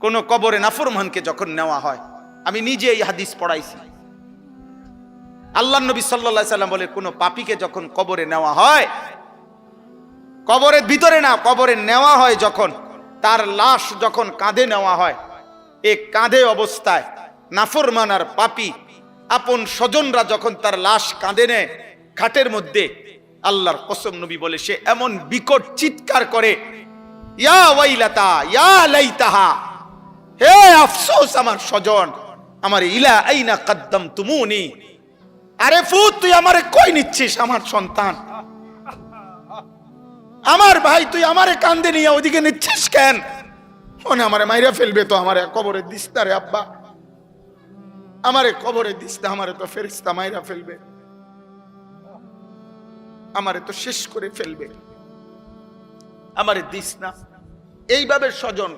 কোন কবরে নাফরমানকে যখন নেওয়া হয়, আমি নিজে এই হাদিস পড়াইছি, আল্লাহর নবী সাল্লাল্লাহু আলাইহি সাল্লাম বলে কোন পাপীকে যখন কবরে নেওয়া হয়, কবরের ভিতরে না, কবরে নেওয়া হয় যখন, তার লাশ যখন কাঁধে নেওয়া হয়, এই কাঁধে অবস্থায় নাফরমান আর পাপী আপন স্বজনরা যখন তার লাশ কাঁধে নেয় খাটের মধ্যে, আল্লাহর কসম নবী বলে সে এমন বিকট চিৎকার করে, ইয়া ওয়াইলাতা ইয়া লাইতাহা, হে আফসোস আমার স্বজন, আমার ইলা আইনা কদ্দামতুমুনি, আরে ফুত তুই আমারে কই নিচ্ছিস, আমার সন্তান, আমার ভাই তুই আমারে কান্দে নিয়ে ওদিকে নিচ্ছিস কেন? মনে আমারে মাইরা ফেলবে তো, আমারে কবরে দিস না রে আব্বা, আমারে কবরে দিস না, আমারে তো ফেরেশতা মাইরা ফেলবে, আমারে তো শেষ করে ফেলবে, আমারে দিস না। এইভাবে স্বজন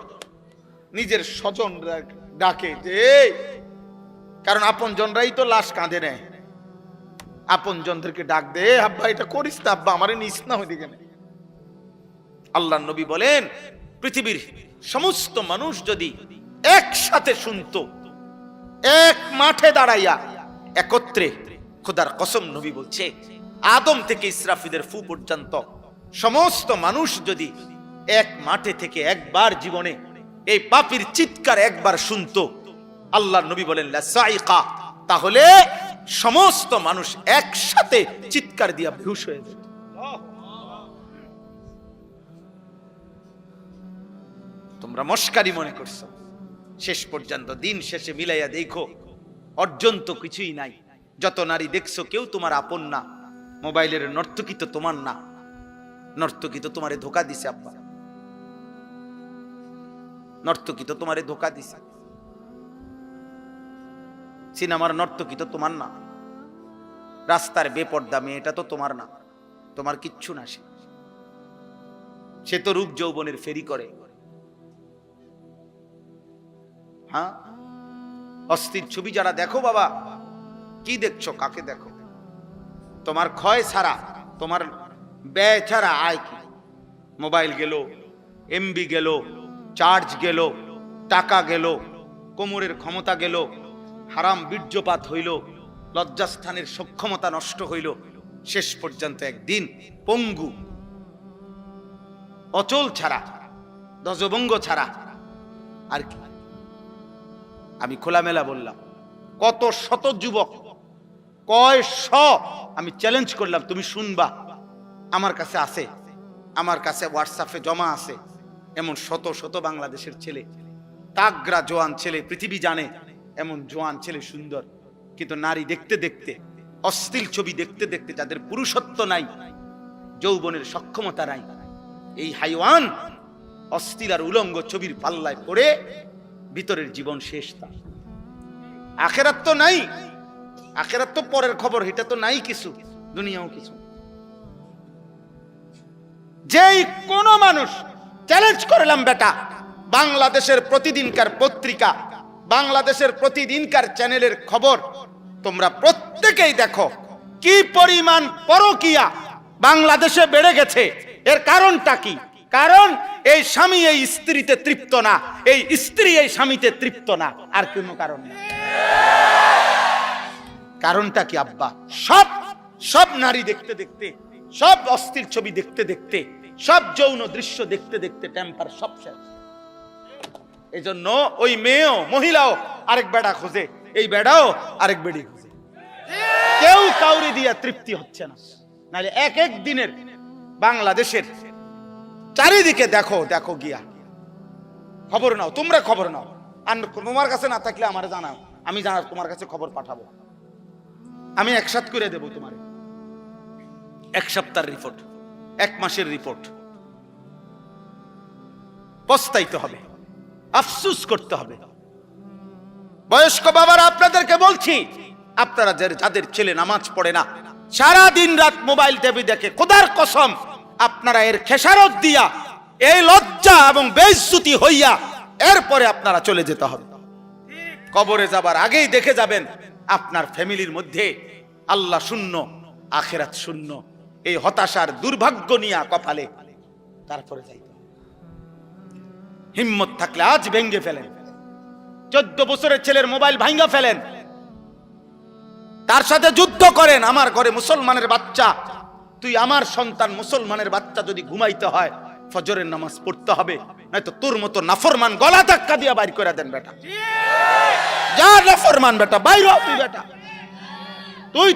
নিজের স্বজন ডাকে যে, কারণ আপন জনরাই তো লাশ কাঁধে নেয়, আপন জনদেরকে ডাক দে, আব্বা এটা করিস না, আব্বা আমারে নিস না ওইদিকে। আল্লাহর নবী বলেন পৃথিবীর সমস্ত মানুষ যদি একসাথে শুনতো, এক মাঠে দাঁড়াইয়া একত্রে, খোদার কসম নবী বলছে আদম থেকে ইসরাফিলের ফু পর্যন্ত সমস্ত মানুষ যদি এক মাঠে থেকে একবার জীবনে এই পাপীর চিৎকার একবার শুনতো, আল্লাহর নবী বলেন লা সাইকা, তাহলে সমস্ত মানুষ একসাথে চিৎকার দিয়া বেহুশ হয়ে যেত। তোমরা মস্কারি মনে করছো, শেষ পর্যন্ত দিন শেষে মিলাইয়া দেখো অর্জন তো কিছুই নাই। যত নারী দেখছো কেউ তোমার আপন না, মোবাইলের নর্তকী তো তোমার না, নর্তকী তো তোমারে ধোকা দিছে আব্বা, নর্তকী তো তোমারে ধোকা দিছে, সিনেমার নর্তকী তো তোমার না, রাস্তার বেপর্দা মেয়েটা তো তোমার না, তোমার কিচ্ছু না, সে তো রূপ যৌবনের ফেরি করে। হ্যাঁ, অস্থির ছবি যারা দেখো বাবা, কি দেখছো, কাকে দেখো? তোমার ক্ষয় ছাড়া, তোমার ব্যয় ছাড়া আয় কি? মোবাইল গেল, এমবি গেল, চার্জ গেল, টাকা গেল, কোমরের ক্ষমতা গেল, হারাম বীর্যপাত হইল, লজ্জাস্থানের সক্ষমতা নষ্ট হইল, শেষ পর্যন্ত একদিন পঙ্গু, অচল ছাড়া, ধ্বজভঙ্গ ছাড়া আর কি? আমি খোলামেলা বললাম, কত শত যুবক, কয় শ, আমি চ্যালেঞ্জ করলাম, তুমি শুনবা, আমার কাছে আছে, আমার কাছে হোয়াটসঅ্যাপে জমা আছে, এমন শত শত বাংলাদেশের ছেলে, তাগরা জোয়ান ছেলে, পৃথিবী জানে এমন জোয়ান ছেলে সুন্দর, কিন্তু নারী দেখতে দেখতে, অশ্লীল ছবি দেখতে দেখতে যাদের পুরুষত্ব নাই, যৌবনের সক্ষমতা নাই, এই হাইওয়ান অশ্লীল আর উলঙ্গ ছবির পাল্লায় পড়ে ভিতরের জীবন শেষ। তার আখেরাত তো নাই, আখেরাত তো পরের খবর, এটা তো নাই কিছু, দুনিয়াও কিছু। যেই কোন মানুষ চ্যালেঞ্জ করলাম বেটা, বাংলাদেশের প্রতিদিনকার পত্রিকা, বাংলাদেশের প্রতিদিনকার চ্যানেলের খবর তোমরা প্রত্যেকেই দেখো, কি পরিমাণ পরকীয়া বাংলাদেশে বেড়ে গেছে। এর কারণটা কি? কারণ এই স্বামী এই স্ত্রীতে তৃপ্ত না, এই স্ত্রী এই স্বামীতে তৃপ্ত না, আর কোনো কারণ না। কারণটা কি আব্বা? সব সব নারী দেখতে দেখতে, সব অস্থির ছবি দেখতে দেখতে, সব যৌন দৃশ্য দেখতে দেখতে টেম্পার সব শেষ। এই জন্য ওই মেয়েও, মহিলাও আরেক বেড়া খোঁজে, এই বেড়াও আরেক বেড়ি খোঁজে, কেউ কাউরি দিয়া তৃপ্তি হচ্ছে না। নাহলে এক এক দিনের বাংলাদেশের চারিদিকে দেখো, দেখো গিয়া খবর নাও, তোমরা খবর নাও, আর তোমার কাছে না থাকলে আমার জানাও, আমি জানার তোমার কাছে খবর পাঠাবো, আমি একসাথ করে দেবো তোমার, এক সপ্তাহের রিপোর্ট, এক মাসের রিপোর্ট। পস্তাইতে হবে, আফসোস করতে হবে। বয়স্ক বাবারা আপনাদেরকে বলছি, আপনারা যাদের ছেলে নামাজ পড়ে না, সারা দিন রাত মোবাইল টিভি দেখে, খোদার কসম আপনারা এর খেসারত দিয়া, এই লজ্জা এবং বেইজ্জতি হইয়া এরপরে আপনারা চলে যেতে হবে। কবরে যাবার আগেই দেখে যাবেন আপনার ফ্যামিলির মধ্যে আল্লাহ শূন্য, আখিরাত শূন্য, এই হতাশার দুর্ভাগ্য নিয়ে কপালে। তারপরে যাইতে হিম্মত থাকলে আজ ভেঙ্গে ফেলেন। 14 বছরের ছেলের মোবাইল ভাঙা ফেলেন, তার সাথে যুদ্ধ করেন। আমার ঘরে মুসলমানের বাচ্চা, তুই আমার সন্তান মুসলমানের বাচ্চা যদি ঘুমাইতে হয় ফজরের নামাজ পড়তে হবে, নয়তো তোর মতো নাফরমান গলা ধাক্কা দিয়া বাইর করে দেন বেটা। যা নাফরমান বেটা, বাইর হ তুই বেটা,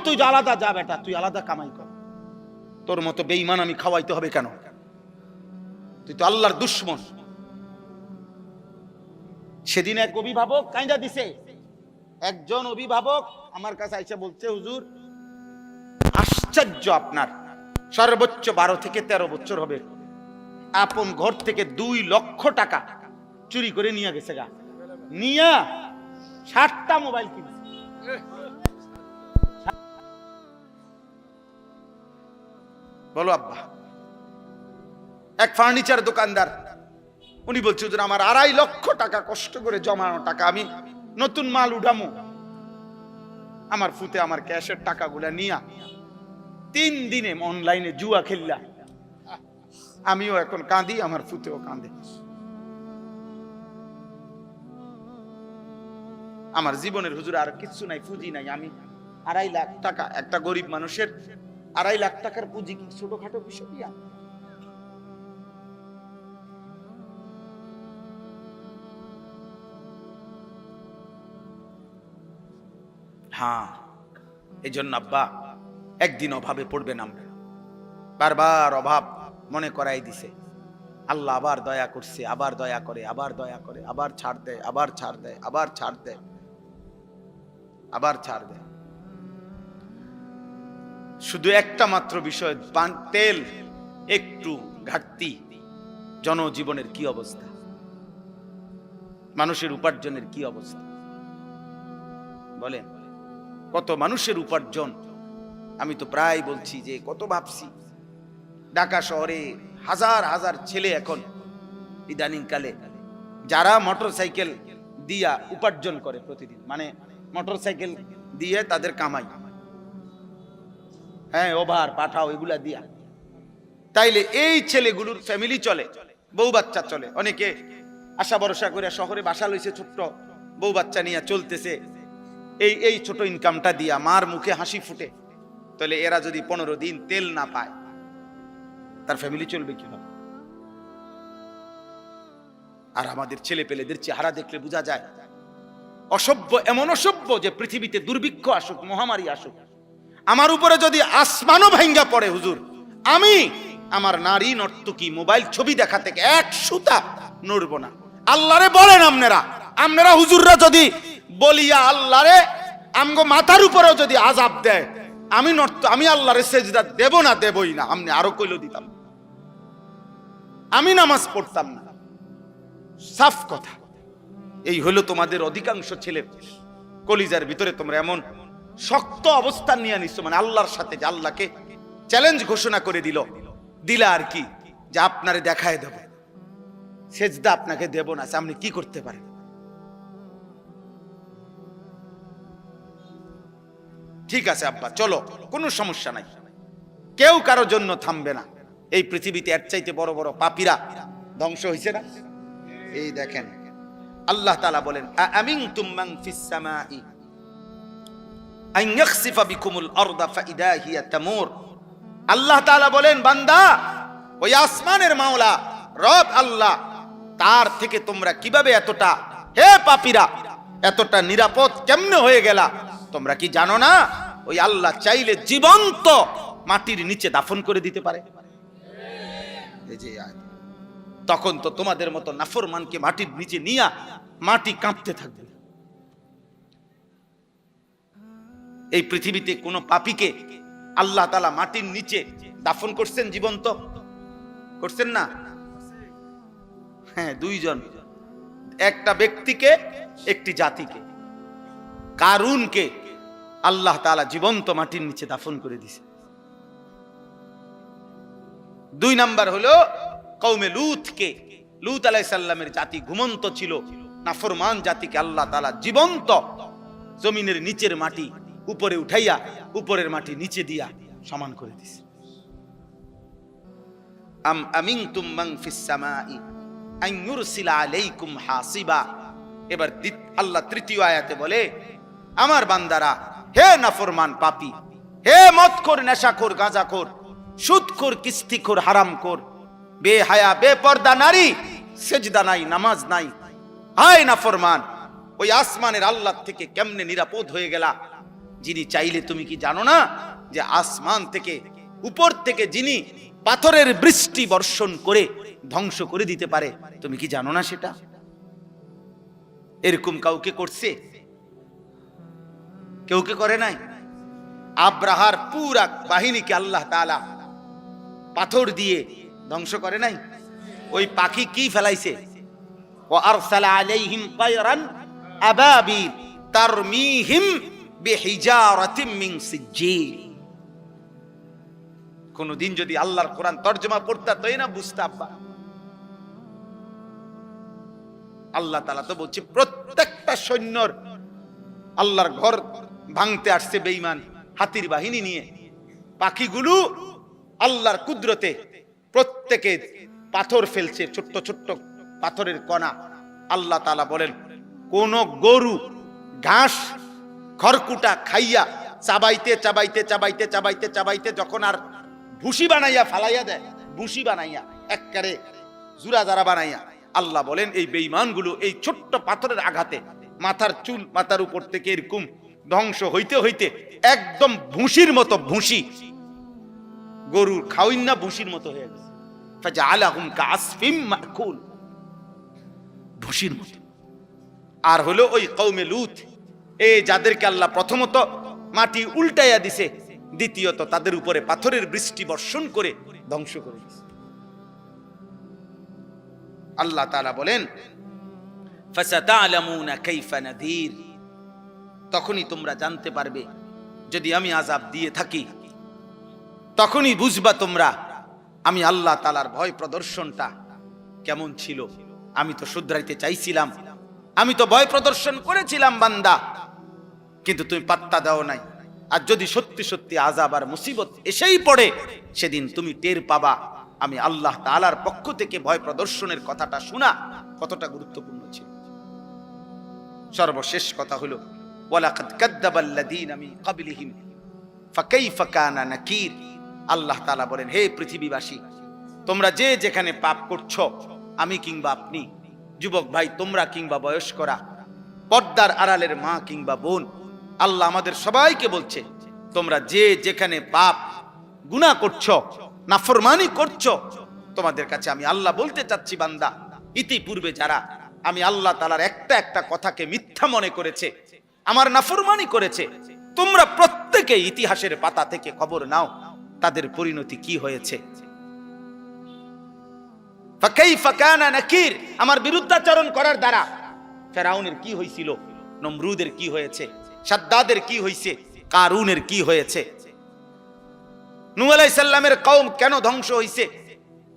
তুই আলাদা যা বেটা, তুই আলাদা কামাই কর। তোর মতো বেঈমান আমি খাওয়াইতে হবে কেন? তুই তো আল্লাহর দুশমন। সেদিন এক অভিভাবক কাইন্দা দিছে, একজন অভিভাবক আমার কাছে আইসা বলছে, হুজুর আশ্চর্য, আপনার সর্বোচ্চ 12 থেকে 13 বছর হবে, আপন ঘর থেকে 2 লক্ষ টাকা চুরি করে নিয়ে গেছে গা, নিয়া 60টা মোবাইল কিনছে। বলো আব্বা। এক ফার্নিচার দোকানদার, উনি বলছে হুজুর আমার 2.5 লক্ষ টাকা কষ্ট করে জমানো টাকা, আমি নতুন মাল উঠামু, আমার ফুতে আমার ক্যাশের টাকাগুলা নিয়া 3 দিনে অনলাইনে জুয়া খেললা। আমিও এখন কাঁদি, আমার ফুতেও কাঁদে। আমার জীবনের হুজুর আর কিছু নাই, পুঁজি নাই। আমি 2.5 লাখ টাকা, একটা গরিব মানুষের 2.5 লাখ টাকার পুঁজি কি ছোটখাটো বিষয়? হ্যাঁ, এই জন্য আব্বা একদিন অভাবে পড়বেন আমরা। বারবার অভাব মনে করাই দিছে, আল্লাহ আবার দয়া করছে, আবার দয়া করে, আবার দয়া করে, আবার ছাড় দেয়, আবার ছাড় দেয়, আবার ছাড় দেয়, আবার ছাড় দেয়। শুধু একটা মাত্র বিষয়, তেল একটু ঘাটতি, জনজীবনের কি অবস্থা, মানুষের উপার্জনের কি অবস্থা বলেন? কত মানুষের উপার্জন, আমি তো প্রায় বলছি যে কত ভাবছি। ঢাকা শহরে হাজার হাজার ছেলে এখন ইদানিং কালে যারা মোটরসাইকেল দিয়া উপার্জন করে প্রতিদিন, মানে মোটরসাইকেল দিয়ে তাদের কামাই, হ্যাঁ ওভার পাঠাও এগুলা দিয়া, তাইলে এই ছেলেগুলোর ফ্যামিলি চলে, বউ বাচ্চা চলে। অনেকে আশা ভরসা করে শহরে বাসা লইছে, ছোট্ট বউ বাচ্চা নিয়ে চলতেছে, এই ছোট ইনকামটা দিয়া মার মুখে হাসি ফুটে। তাহলে এরা যদি 15 দিন তেল না পায়, তার ফ্যামিলি চলবে কিভাবে? আর আমাদের ছেলে পেলেদের চেহারা দেখলে বোঝা যায় অসভ্য, এমন অসভ্য যে পৃথিবীতে দুর্ভিক্ষ আসুক, মহামারী আসুক, আমার উপরে যদি আসমানও ভাঙ্গা পড়ে হুজুর, আমি আমার নারী নর্তকী মোবাইল ছবি দেখা থেকে 1 সুতা নড়ব না। আল্লাহরে বলেন আপনারা হুজুররা যদি বলিয়া আল্লাহরে আমগো মাথার উপরেও যদি আযাব দেয়, আমি আল্লাহরে সেজদা দেব না, দেবই না। আপনি আরো কইলো দিতাম, আমি নামাজ পড়তাম না। সাফ কথা। এই হলো তোমাদের অধিকাংশ ছেলে কলিজার ভিতরে, তোমরা এমন শক্ত অবস্থান নিয়ে নিচ্ছ, মানে আল্লাহর সাথে, যে আল্লাহকে চ্যালেঞ্জ ঘোষণা করে দিলা আর কি, যে আপনারে দেখায় দেব, সেজদা আপনাকে দেব না। আপনি কি করতে পারেন? ঠিক আছে আব্বা, চলো, কোনো সমস্যা নাই, কেউ কারোর জন্য থামবে না। এই পৃথিবীতে এর চাইতে বড় বড় পাপীরা ধ্বংস হয়েছে না? এই দেখেন আল্লাহ তাআলা বলেন, আমিনতুম মান ফিস সামাই আন ইয়াখসিফা বিকুমুল আরদা ফাইদা হিয়া তামুর। আল্লাহ তাআলা বলেন, বান্দা, ওই আসমানের মাওলা রব আল্লাহ, তার থেকে তোমরা কিভাবে এতটা, হে পাপীরা, এতটা নিরাপদ কেমনে হয়ে গেলা? তোমরা কি জানো না ওই আল্লাহ চাইলে জীবন্ত মাটির নিচে দাফন করে দিতে পারে? এই যে তখন তো তোমাদের মতো নাফরমানকে মাটির নিচে নিয়া মাটি কাঁপতে থাকবে। এই পৃথিবীতে কোন পাপীকে আল্লাহ তাআলা মাটির নিচে দাফন করছেন? জীবন্ত করছেন না? হ্যাঁ, 2 জন, একটা ব্যক্তিকে, একটি জাতিকে। কারুনকে আল্লাহ তাআলা জীবন্ত মাটির নিচে দাফন করে দিয়েছে। 2 নাম্বার হলো কওমে লূতকে, লূত আলাইহিস সালামের জাতি ঘুমন্ত ছিল, নাফরমান জাতিকে আল্লাহ তাআলা জীবন্ত জমিনের নিচের মাটি উপরে উঠাইয়া উপরের মাটি নিচে দিয়া সমান করে দিয়েছে। আম আমিনতুম মান ফিস সামাই আন ইউরসিলা আলাইকুম হাসিবা। এবার আল্লাহ তৃতীয় আয়াতে বলে, আমার বান্দারা, হে নাফরমান পাপী, হে মদখোর, নেশাখোর, গাঁজাখোর, সুদখোর, কিস্তিখোর, হারামখোর, বেহায়া, বেপর্দা নারী, সেজদা নাই, নামাজ নাই, হায় নাফরমান, ওই আসমানের আল্লাহ থেকে কেমনে নিরাপদ হয়ে গেলা? যিনি চাইলে, তুমি কি জানো না যে আসমান থেকে, উপর থেকে যিনি পাথরের বৃষ্টি বর্ষণ করে ধ্বংস করে দিতে পারে? তুমি কি জানো না সেটা? এরকম কাউকে করছে? কেউ কে করে নাই? আব্রাহার পুরা বাহিনীকে আল্লাহ তাআলা পাথর দিয়ে ধ্বংস করে নাই? ওই পাখি কি ফেলাইছে? ওয়া আরসালা আলাইহিম তায়রান আবাবিল তারমিহিম বিহিজারাতিম মিন সিজ্জিল। কোনদিন যদি আল্লাহর কোরআন তরজমা পড়তা তাই না বুঝতা আব্বা। আল্লাহ তাআলা তো বলছে প্রত্যেকটা সৈন্যর আল্লাহর ঘর ভাঙতে আসছে বেঈমান হাতির বাহিনী নিয়ে। পাখিগুলো আল্লাহর কুদরতে প্রত্যেকে পাথর ফেলছে, ছোট্ট ছোট্ট পাথরের কণা। আল্লাহ তাআলা বলেন, কোন গরু ঘাস খড়কুটা খাইয়া চাবাইতে চাবাইতে চাবাইতে চাবাইতে চাবাইতে যখন আর ভুসি বানাইয়া ফালাইয়া দেয়, ভুসি বানাইয়া একবারে জুরা জারা বানাইয়া, আল্লাহ বলেন এই বেঈমানগুলো এই ছোট্ট পাথরের আঘাতে মাথার চুল মাথার উপর থেকে এরকম ধ্বংস হইতে হইতে একদম ভুসির মতো, ভুসি গরুর খাওয়াইন না, ভুসির মতো হয়ে গেছে। ফাজআলাহুম কাআসফিম মাকুল, ভুসির মতো। আর হলো ওই কওমে লূত, এই যাদেরকে আল্লাহ প্রথমত মাটি উল্টাইয়া দিছে, দ্বিতীয়ত তাদের উপরে পাথরের বৃষ্টি বর্ষণ করে ধ্বংস করে দিছে। আল্লাহ তাআলা বলেন, ফাসাতা'লামুনা কাইফা নাযীর, তখনই তোমরা জানতে পারবে যদি আমি আযাব দিয়ে থাকি, তখনই বুঝবা তোমরা আমি আল্লাহ তাআলার ভয় প্রদর্শনটা কেমন ছিল। আমি তো শুধরাইতে চাইছিলাম, আমি তো ভয় প্রদর্শন করেছিলাম বান্দা, কিন্তু তুমি পাত্তা দাও নাই। আর যদি সত্যি সত্যি আযাব আর মুসিবত এসেই পড়ে, সেদিন তুমি টের পাবা আমি আল্লাহ তাআলার পক্ষ থেকে ভয় প্রদর্শনের কথাটা শোনা কতটা গুরুত্বপূর্ণ ছিল। সর্বশেষ কথা হলো, ওয়ালাকাদ কাযযাবাল্লাযীনা মিন ক্বাবলিহিম ফাকাইফা কানা নাকির। আল্লাহ তাআলা বলেন, হে পৃথিবীবাসী, তোমরা যে যেখানে পাপ করছো, আমি কিংবা আপনি, যুবক ভাই তোমরা কিংবা বয়স্করা, পর্দার আড়ালের মা কিংবা বোন, আল্লাহ আমাদের সবাইকে বলছে, তোমরা যে যেখানে পাপ গুনাহ করছো, নাফরমানি করছো, তোমাদের কাছে আমি আল্লাহ বলতে চাচ্ছি বান্দা, ইতিপূর্বে যারা আমি আল্লাহ তাআলার একটা একটা কথাকে মিথ্যা মনে করেছে, আমার নাফরমানি করেছে, তোমরা প্রত্যেকে ইতিহাসের পাতা থেকে খবর নাও তাদের পরিণতি কি হয়েছে। ফাকাইফা কানা নাকির, আমার বিরুদ্ধাচরণ করার দ্বারা ফেরাউনের কি হয়েছিল, নমরুদের কি হয়েছে, শাদ্দাদের কি হয়েছে, কারুনের কি হয়েছে, নূহ আলাইহিস সালামের কওম কেন ধ্বংস হয়েছে,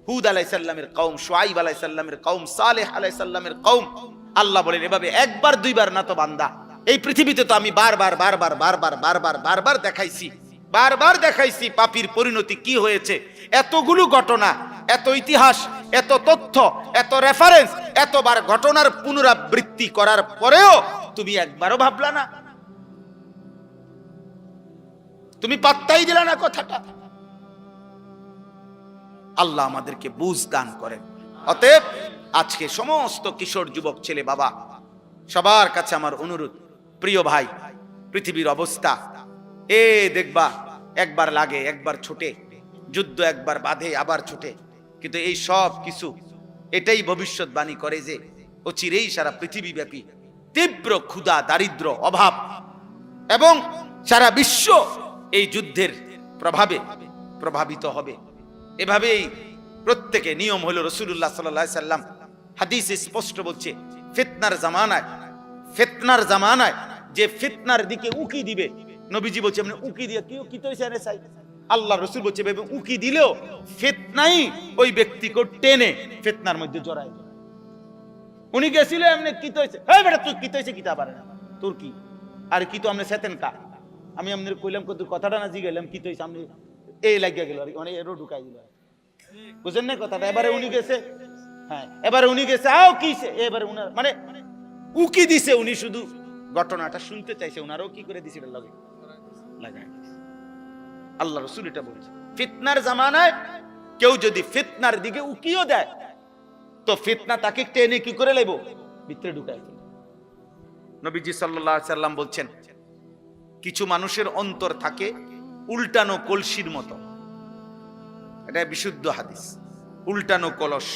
হুদ আলাইহিস সালামের কওম, শুআইব আলাইহিস সালামের কওম, সালেহ আলাইহিস সালামের কওম। আল্লাহ বলেন, এভাবে একবার দুইবার না তো বান্দা, এই পৃথিবীতে তো আমি বারবার বারবার বারবার বারবার বারবার দেখাইছি, বারবার দেখাইছি পাপীর পরিণতি কি হয়েছে। এতগুলো ঘটনা, এত ইতিহাস, এত তথ্য, এত রেফারেন্স, এতবার ঘটনার পুনরাবৃত্তি করার পরেও তুমি একবারও ভাবলা না, তুমি পাত্তাই দিলা না কথাটা। আল্লাহ আমাদেরকে বুঝ দান করেন। অতএব আজকে সমস্ত কিশোর যুবক ছেলে বাবা সবার কাছে আমার অনুরোধ, প্রিয় ভাই, পৃথিবীর অবস্থা দেখবা একবার লাগে একবার ছুটে, যুদ্ধ একবার বাঁধে আবার ছুটে, কিন্তু এই সব কিছু এটাই ভবিষ্যৎবাণী করে যে অচিরেই সারা পৃথিবীব্যাপী তীব্র ক্ষুধা, দারিদ্র, অভাব এবং সারা বিশ্ব এই যুদ্ধের প্রভাবে প্রভাবিত হবে। এভাবেই প্রত্যেকে নিয়ম হলো, রাসূলুল্লাহ সাল্লাল্লাহু আলাইহি সাল্লাম হাদিসে স্পষ্ট বলছে, ফিতনার জামানায় যে ফিতনার দিকে উকি দিবে, নবীজি বলছে মানে উকি দিয়ে কি তৈছে রে সাই, আল্লাহ রাসূল বলছে উকি দিলেও ফিতনাই ওই ব্যক্তিকে টেনে ফিতনার মধ্যে জড়ায়। উনি গেছিল এমনি কি তৈছে, এই বেটা তুই কি তৈছে কিতা পারে না তোর কি, আর কি তো আমনে সেতেন কা, আমি আপনাদের কইলাম কত কথাটা না জিগাইলাম কি তৈছে, আমি এই লাগিয়া গেল মানে এরো ঢুকাই দিল, বুঝেন না কথাটা। এবারে উনি গেছে, হ্যাঁ এবারে উনি গেছে আও কিছে, এবারে উনার মানে উকি দিছে, উনি শুধু ঘটনাটা শুনতে চাইছে, উনারও কি করে দিছে লাগে লাগাই। আল্লাহ রাসূল এটা বলেছে, ফিতনার জামানায় কেউ যদি ফিতনার দিকে উকিও দেয় তো ফিতনা তাকে টেনে কি করে লাইব, ভিতরে ঢুকায়। নবীজি সাল্লাল্লাহু আলাইহি সাল্লাম বলছেন, কিছু মানুষের অন্তর থাকে উল্টানো কলসির মতো। এটা বিশুদ্ধ হাদিস। উল্টানো কলস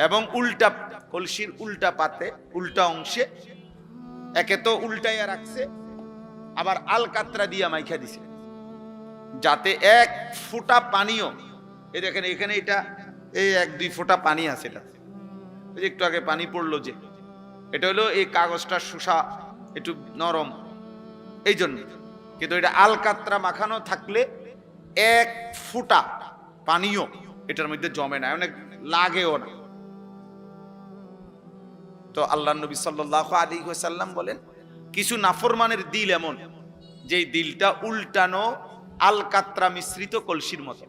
এবং উল্টা কলসির উল্টা পাতে, উল্টা অংশে একে তো উল্টাইয়া রাখছে, আবার আলকাতরা দিয়া মাইখা দিছে, যাতে এক ফোঁটা পানিও, এই দেখেন এখানে এটা এই 1-2 ফোঁটা পানি আছে, এটা একটু আগে পানি পড়লো যে, এটা হলো এই কাগজটা শুষা একটু নরম এই জন্য, কিন্তু এটা আলকাতরা মাখানো থাকলে এক ফোঁটা পানিও এটার মধ্যে জমে না, অনেক লাগেও না। তো আল্লাহ নবী সাল্লাল্লাহু আলাইহি ওয়াসাল্লাম বলেন, কিছু নাফরমানের দিল এমন, যে দিলটা উল্টানো আলকাতরা মিশ্রিত কলসির মতো।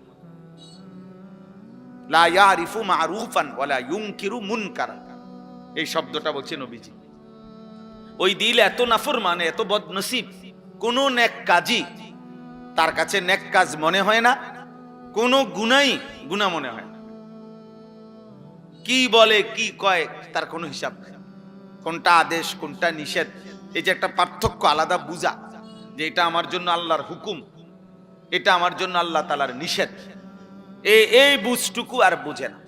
লা ইয়ারিফু মারুফান ওয়ালা ইউনকিরু মুনকারা, এই শব্দটা বলছে নবীজি। ওই দিল এত নাফরমান, এত বদনসিব, কোন নেক কাজই তার কাছে নেক কাজ মনে হয় না, কোন গুনাই গুনাহ মনে হয় না। কি বলে কি কয় তার কোনো হিসাব নেই, কোনটা আদেশ কোনটা নিষেধ, এই যে একটা পার্থক্য আলাদা বুঝা, যে এটা আমার জন্য আল্লাহর হুকুম, এটা আমার জন্য আল্লাহ তাআলার নিষেধ, এই বুঝটুকু আর বুঝে না,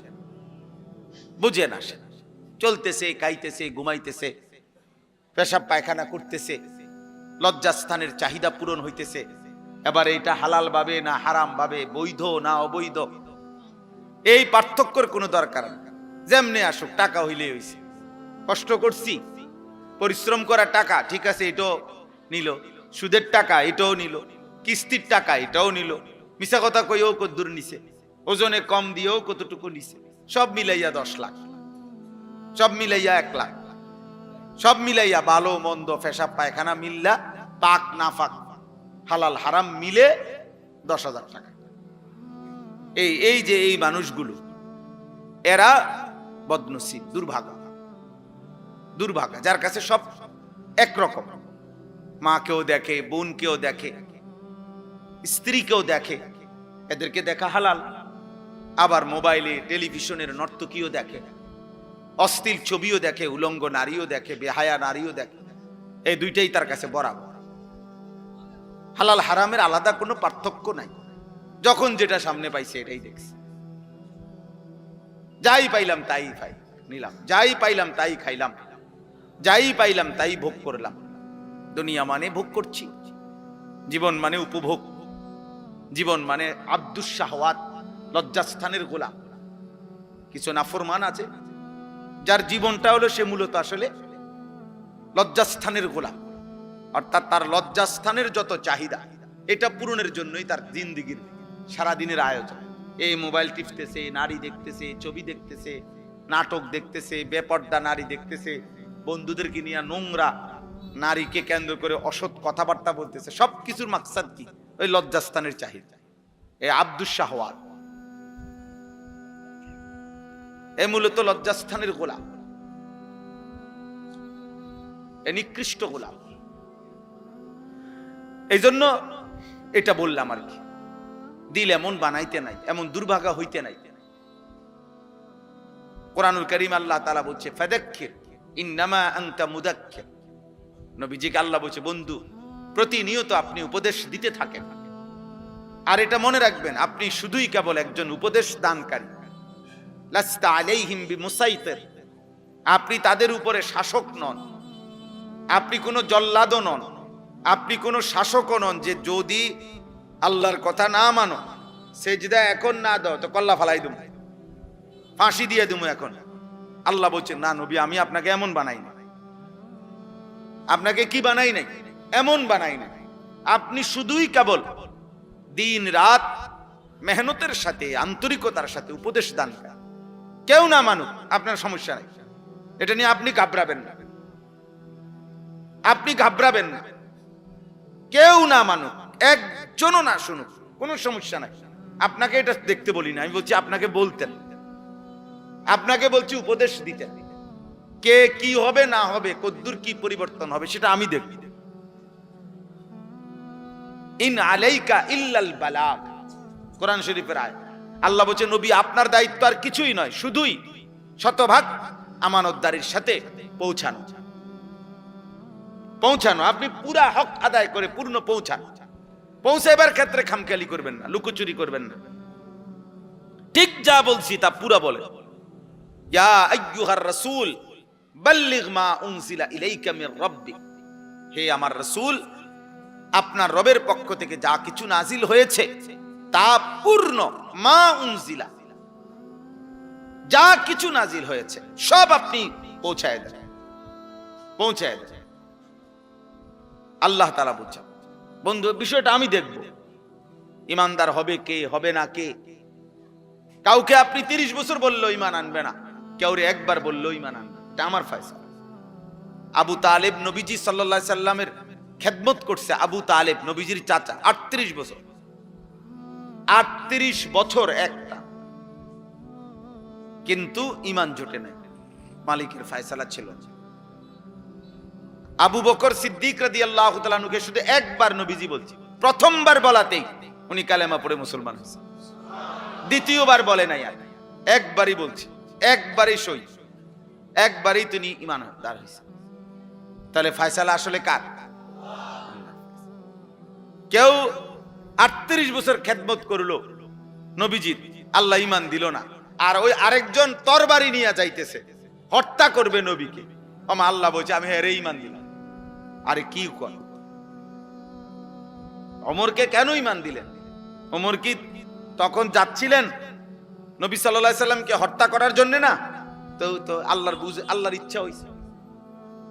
বুঝে না। সে চলতেছে, খাইতেছে, ঘুমাইতেছে, পেশাব পায়খানা করতেছে, লজ্জাস্থানের চাহিদা পূরণ হইতেছে, এবার এটা হালাল ভাবে না হারাম ভাবে, বৈধ না অবৈধ, এই পার্থক্যের কোনো দরকার নেই। যেমনে আসুক, টাকা হইলে হইছে, কষ্ট করছি, পরিশ্রম করা টাকা, ঠিক আছে, এটাও নিল, সুদের টাকা এটাও নিল, কিস্তির টাকা এটাও নিল, মিছা কথা কইও কদ্দুর নিছে, ওজনে কম দিয়েও কতটুকু নিছে, সব মিলাইয়া 10 লাখ, সব মিলাইয়া 1 লাখ, সব মিলাইয়া ভালো মন্দ পেশাব পায়খানা মিল্লা, পাক নাফাক হালাল হারাম মিলে 10,000 টাকা। এই যে এই মানুষগুলো, এরা বদনসিব, দুর্ভাগা, যার কাছে সব একরকম, মাকেও দেখে, বোনকেও দেখে, স্ত্রীকেও দেখে, এদেরকে দেখা হালাল, আবার মোবাইলে টেলিভিশনের নর্তকীও দেখে, অশ্লীল ছবিও দেখে, উলঙ্গ নারীও দেখে, বেহায়া নারীও দেখে, এই দুইটাই তার কাছে বরাবর। হালাল হারামের আলাদা কোনো পার্থক্য নাই, যখন যেটা সামনে পাইছে এটাই দেখছে, যাই পাইলাম তাই নিলাম, যাই পাইলাম তাই খাইলাম, যাই পাইলাম তাই ভোগ করলাম। দুনিয়া মানে ভোগ করছি, জীবন মানে উপভোগ, জীবন মানে আব্দুস শাহওয়াত, লজ্জাস্থানের গোলাম। কিছু নাফরমান আছে যার জীবনটা হলো সে মূলত আসলে লজ্জাস্থানের গোলাম, অর্থাৎ তার লজ্জাস্থানের যত চাহিদা এটা পূরণের জন্যই তার জিন্দেগির সারাদিনের আয়োজন। এই মোবাইল টিপতেছে, নারী দেখতেছে, ছবি দেখতেছে, নাটক দেখতেছে, বেপর্দা নারী দেখতেছে, বন্ধুদেরকে নিয়ে নোংরা নারীকে কেন্দ্র করে অসৎ কথাবার্তা বলতেছে, সবকিছুর মাকসাদ কি? ওই লজ্জাস্থানের চাহিদা। এই আব্দুস শাহওয়াত, এ মূলত লজ্জাস্থানের গোলাম, এ নিকৃষ্ট গোলাম। এই জন্য এটা বললাম আর কি, দিল এমন বানাইতে নাই, এমন দুর্ভাগা হইতে নাই। কোরআনুল কারীম আল্লাহ তাআলা বলছে, ফাযাক্কির ইন্নামা আনতা মুযাক্কির। নবীজিকে আল্লাহ বলছে, বন্ধু প্রতিনিয়ত আপনি উপদেশ দিতে থাকেন, আর এটা মনে রাখবেন আপনি শুধুই কেবল একজন উপদেশ দানকারী। লাস্তা আলাইহিম বিমুসাইতির, আপনি তাদের উপরে শাসক নন, আপনি কোনো জল্লাদও নন, আপনি কোনো শাসকও নন যে যদি আল্লাহর কথা না মানো, সেজদা এখন না দাও তো কল্লা ফালাই দেবো, ফাঁসি দিয়ে দেবো এখন। আল্লাহ বলছেন, না নবী, আমি আপনাকে এমন বানাই না। আপনাকে কি বানাই নাই? এমন বানাই না। আপনি শুধুই কেবল দিন রাত মেহনতের সাথে, আন্তরিকতার সাথে উপদেশ দান করেন। কেউ না মানুক, আপনার সমস্যা নাই, এটা নিয়ে আপনি ঘাবড়াবেন না, আপনি ঘাবড়াবেন না। কেউ না মানুক, একজনও না শুনুক, কোনো সমস্যা নাই। আপনাকে এটা দেখতে বলি না, আমি বলছি আপনাকে বলতেন, আপনাকে বলছি উপদেশ দিতেন। কে কি হবে না হবে, কদ্দুর কি পরিবর্তন হবে সেটা আমি দেখব। ইন আলাইকা ইল্লাল বালাগ, কোরআন শরীফের আয়াত। আল্লাহ বলছে নবী আপনার দায়িত্ব আর কিছুই নয়, শুধুই শতভাগ আমানতদারির সাথে পৌঁছানো। আপনি পুরা হক আদায় করে পূর্ণ পৌঁছাইবার ক্ষেত্রে খামখেয়ালি করবেন না, লুকোচুরি করবেন না। ঠিক যা বলছি তা পুরা বলে। ইয়া আইয়ুহার রাসূল বাল্লিগ মা উনজিলা ইলাইকা মির রাব্বিক, হে আমার রাসূল আপনার রবের পক্ষ থেকে যা কিছু নাজিল হয়েছে তা পূর্ণ, মা উনজিলা, যা কিছু নাজিল হয়েছে সব আপনি পৌঁছায় দেন। আল্লাহ তাআলা বলছেন বন্ধু বিষয়টা আমি দেখব, ইমানদার হবে কে হবে না কে। কাউকে আপনি 30 বছর বললেও ইমান আনবে না, কাউরে একবার বললেও ইমান আনবে, এটা আমার ফয়সালা। আবু তালেব নবীজি সাল্লাল্লাহু আলাইহি সাল্লামের খেদমত করছে, আবু তালেব নবীজির চাচা, 38 বছর, 38 বছর একটা, কিন্তু ইমান জোটে নাই, মালিকের ফয়সালা ছিল। আবু বকর সিদ্দিক রাদিয়াল্লাহু তাআলা আনহুকে শুধু একবার নবীজি বলছে, প্রথমবার বলাতেই উনি কালেমা পড়ে মুসলমান হয়েছে, দ্বিতীয়বার বলে নাই, আর একবারই বলছে, একবারই সই, একবারই তিনি ঈমানদার হয়েছে। তাহলে ফয়সালা আসলে কার? কেউ 38 বছর খেদমত করলো নবীজির, আল্লাহ ঈমান দিল না, আর ওই আরেকজন তরবারি নিয়ে যাইতেছে হত্যা করবে নবীকে, আল্লাহ বলছে আমি হেরে ঈমান দিলাম। আরে কি কর, ওমরকে কেন ঈমান দিলেন? ওমর কি তখন যাচ্ছিলেন নবী সাল্লাল্লাহু আলাইহি সাল্লামকে হত্যা করার জন্য না? তো আল্লাহর ইচ্ছা হইছে,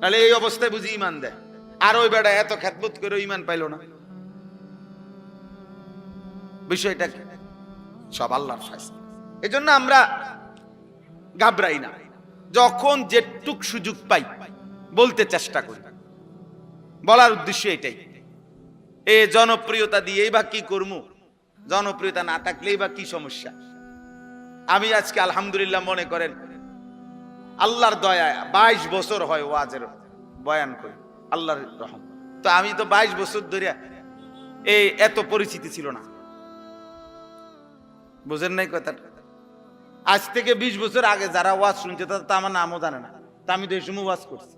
তাহলে এই অবস্থায় বুঝি ঈমান দেয়। আর ওই বেটা এত খেদমত করে ঈমান পাইল না, বিষয়টা কি? সব আল্লাহর ফয়সালা। এজন্য আমরা ঘাবড়াই না, যখন যেটুক সুযোগ পাই বলতে চেষ্টা করি। বলার উদ্দেশ্য এটাই, এ জনপ্রিয়তা দিয়েই বা কি করবো, জনপ্রিয়তা না থাকলেই বা কি সমস্যা। আমি আজকে আলহামদুলিল্লাহ মনে করেন আল্লাহর দয়ায় 22 বছর হয় ওয়াজের বয়ান করি, আল্লাহর রহম। তো আমি তো 22 বছর ধরে এই এত পরিচিতি ছিল না, বুঝেন নাই কথাটা? আজ থেকে 20 বছর আগে যারা ওয়াজ শুনছে তারা তো আমার নামও জানে না, তা আমি তো এই সময় ওয়াজ করছি।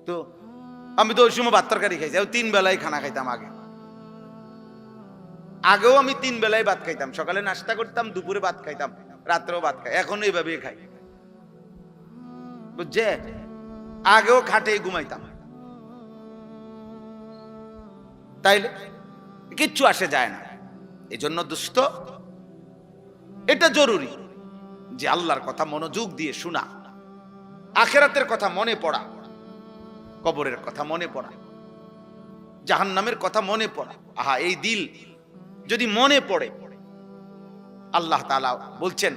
তো আমি তো ওই সময় ভাত তরকারি খাইছি, 3 বেলায় খানা খাইতাম। আগেও আমি 3 বেলায় ভাত খাইতাম, সকালে নাস্তা করতাম, দুপুরে ভাত খাইতাম, রাত্রেও ভাত খাই, এখন এইভাবে খাই, বুঝছে? আগেও খাটে ঘুমাইতাম, তাইলে কিচ্ছু আসে যায় না। এজন্য দোস্ত এটা জরুরি যে আল্লাহর কথা মনোযোগ দিয়ে শোনা, আখিরাতের কথা মনে পড়া, কবরের কথা মনে পড়া, জাহান্নামের কথা মনে পড়া। আহা, এই দিল যদি মনে পড়ে, আল্লাহ তাআলা বলছেন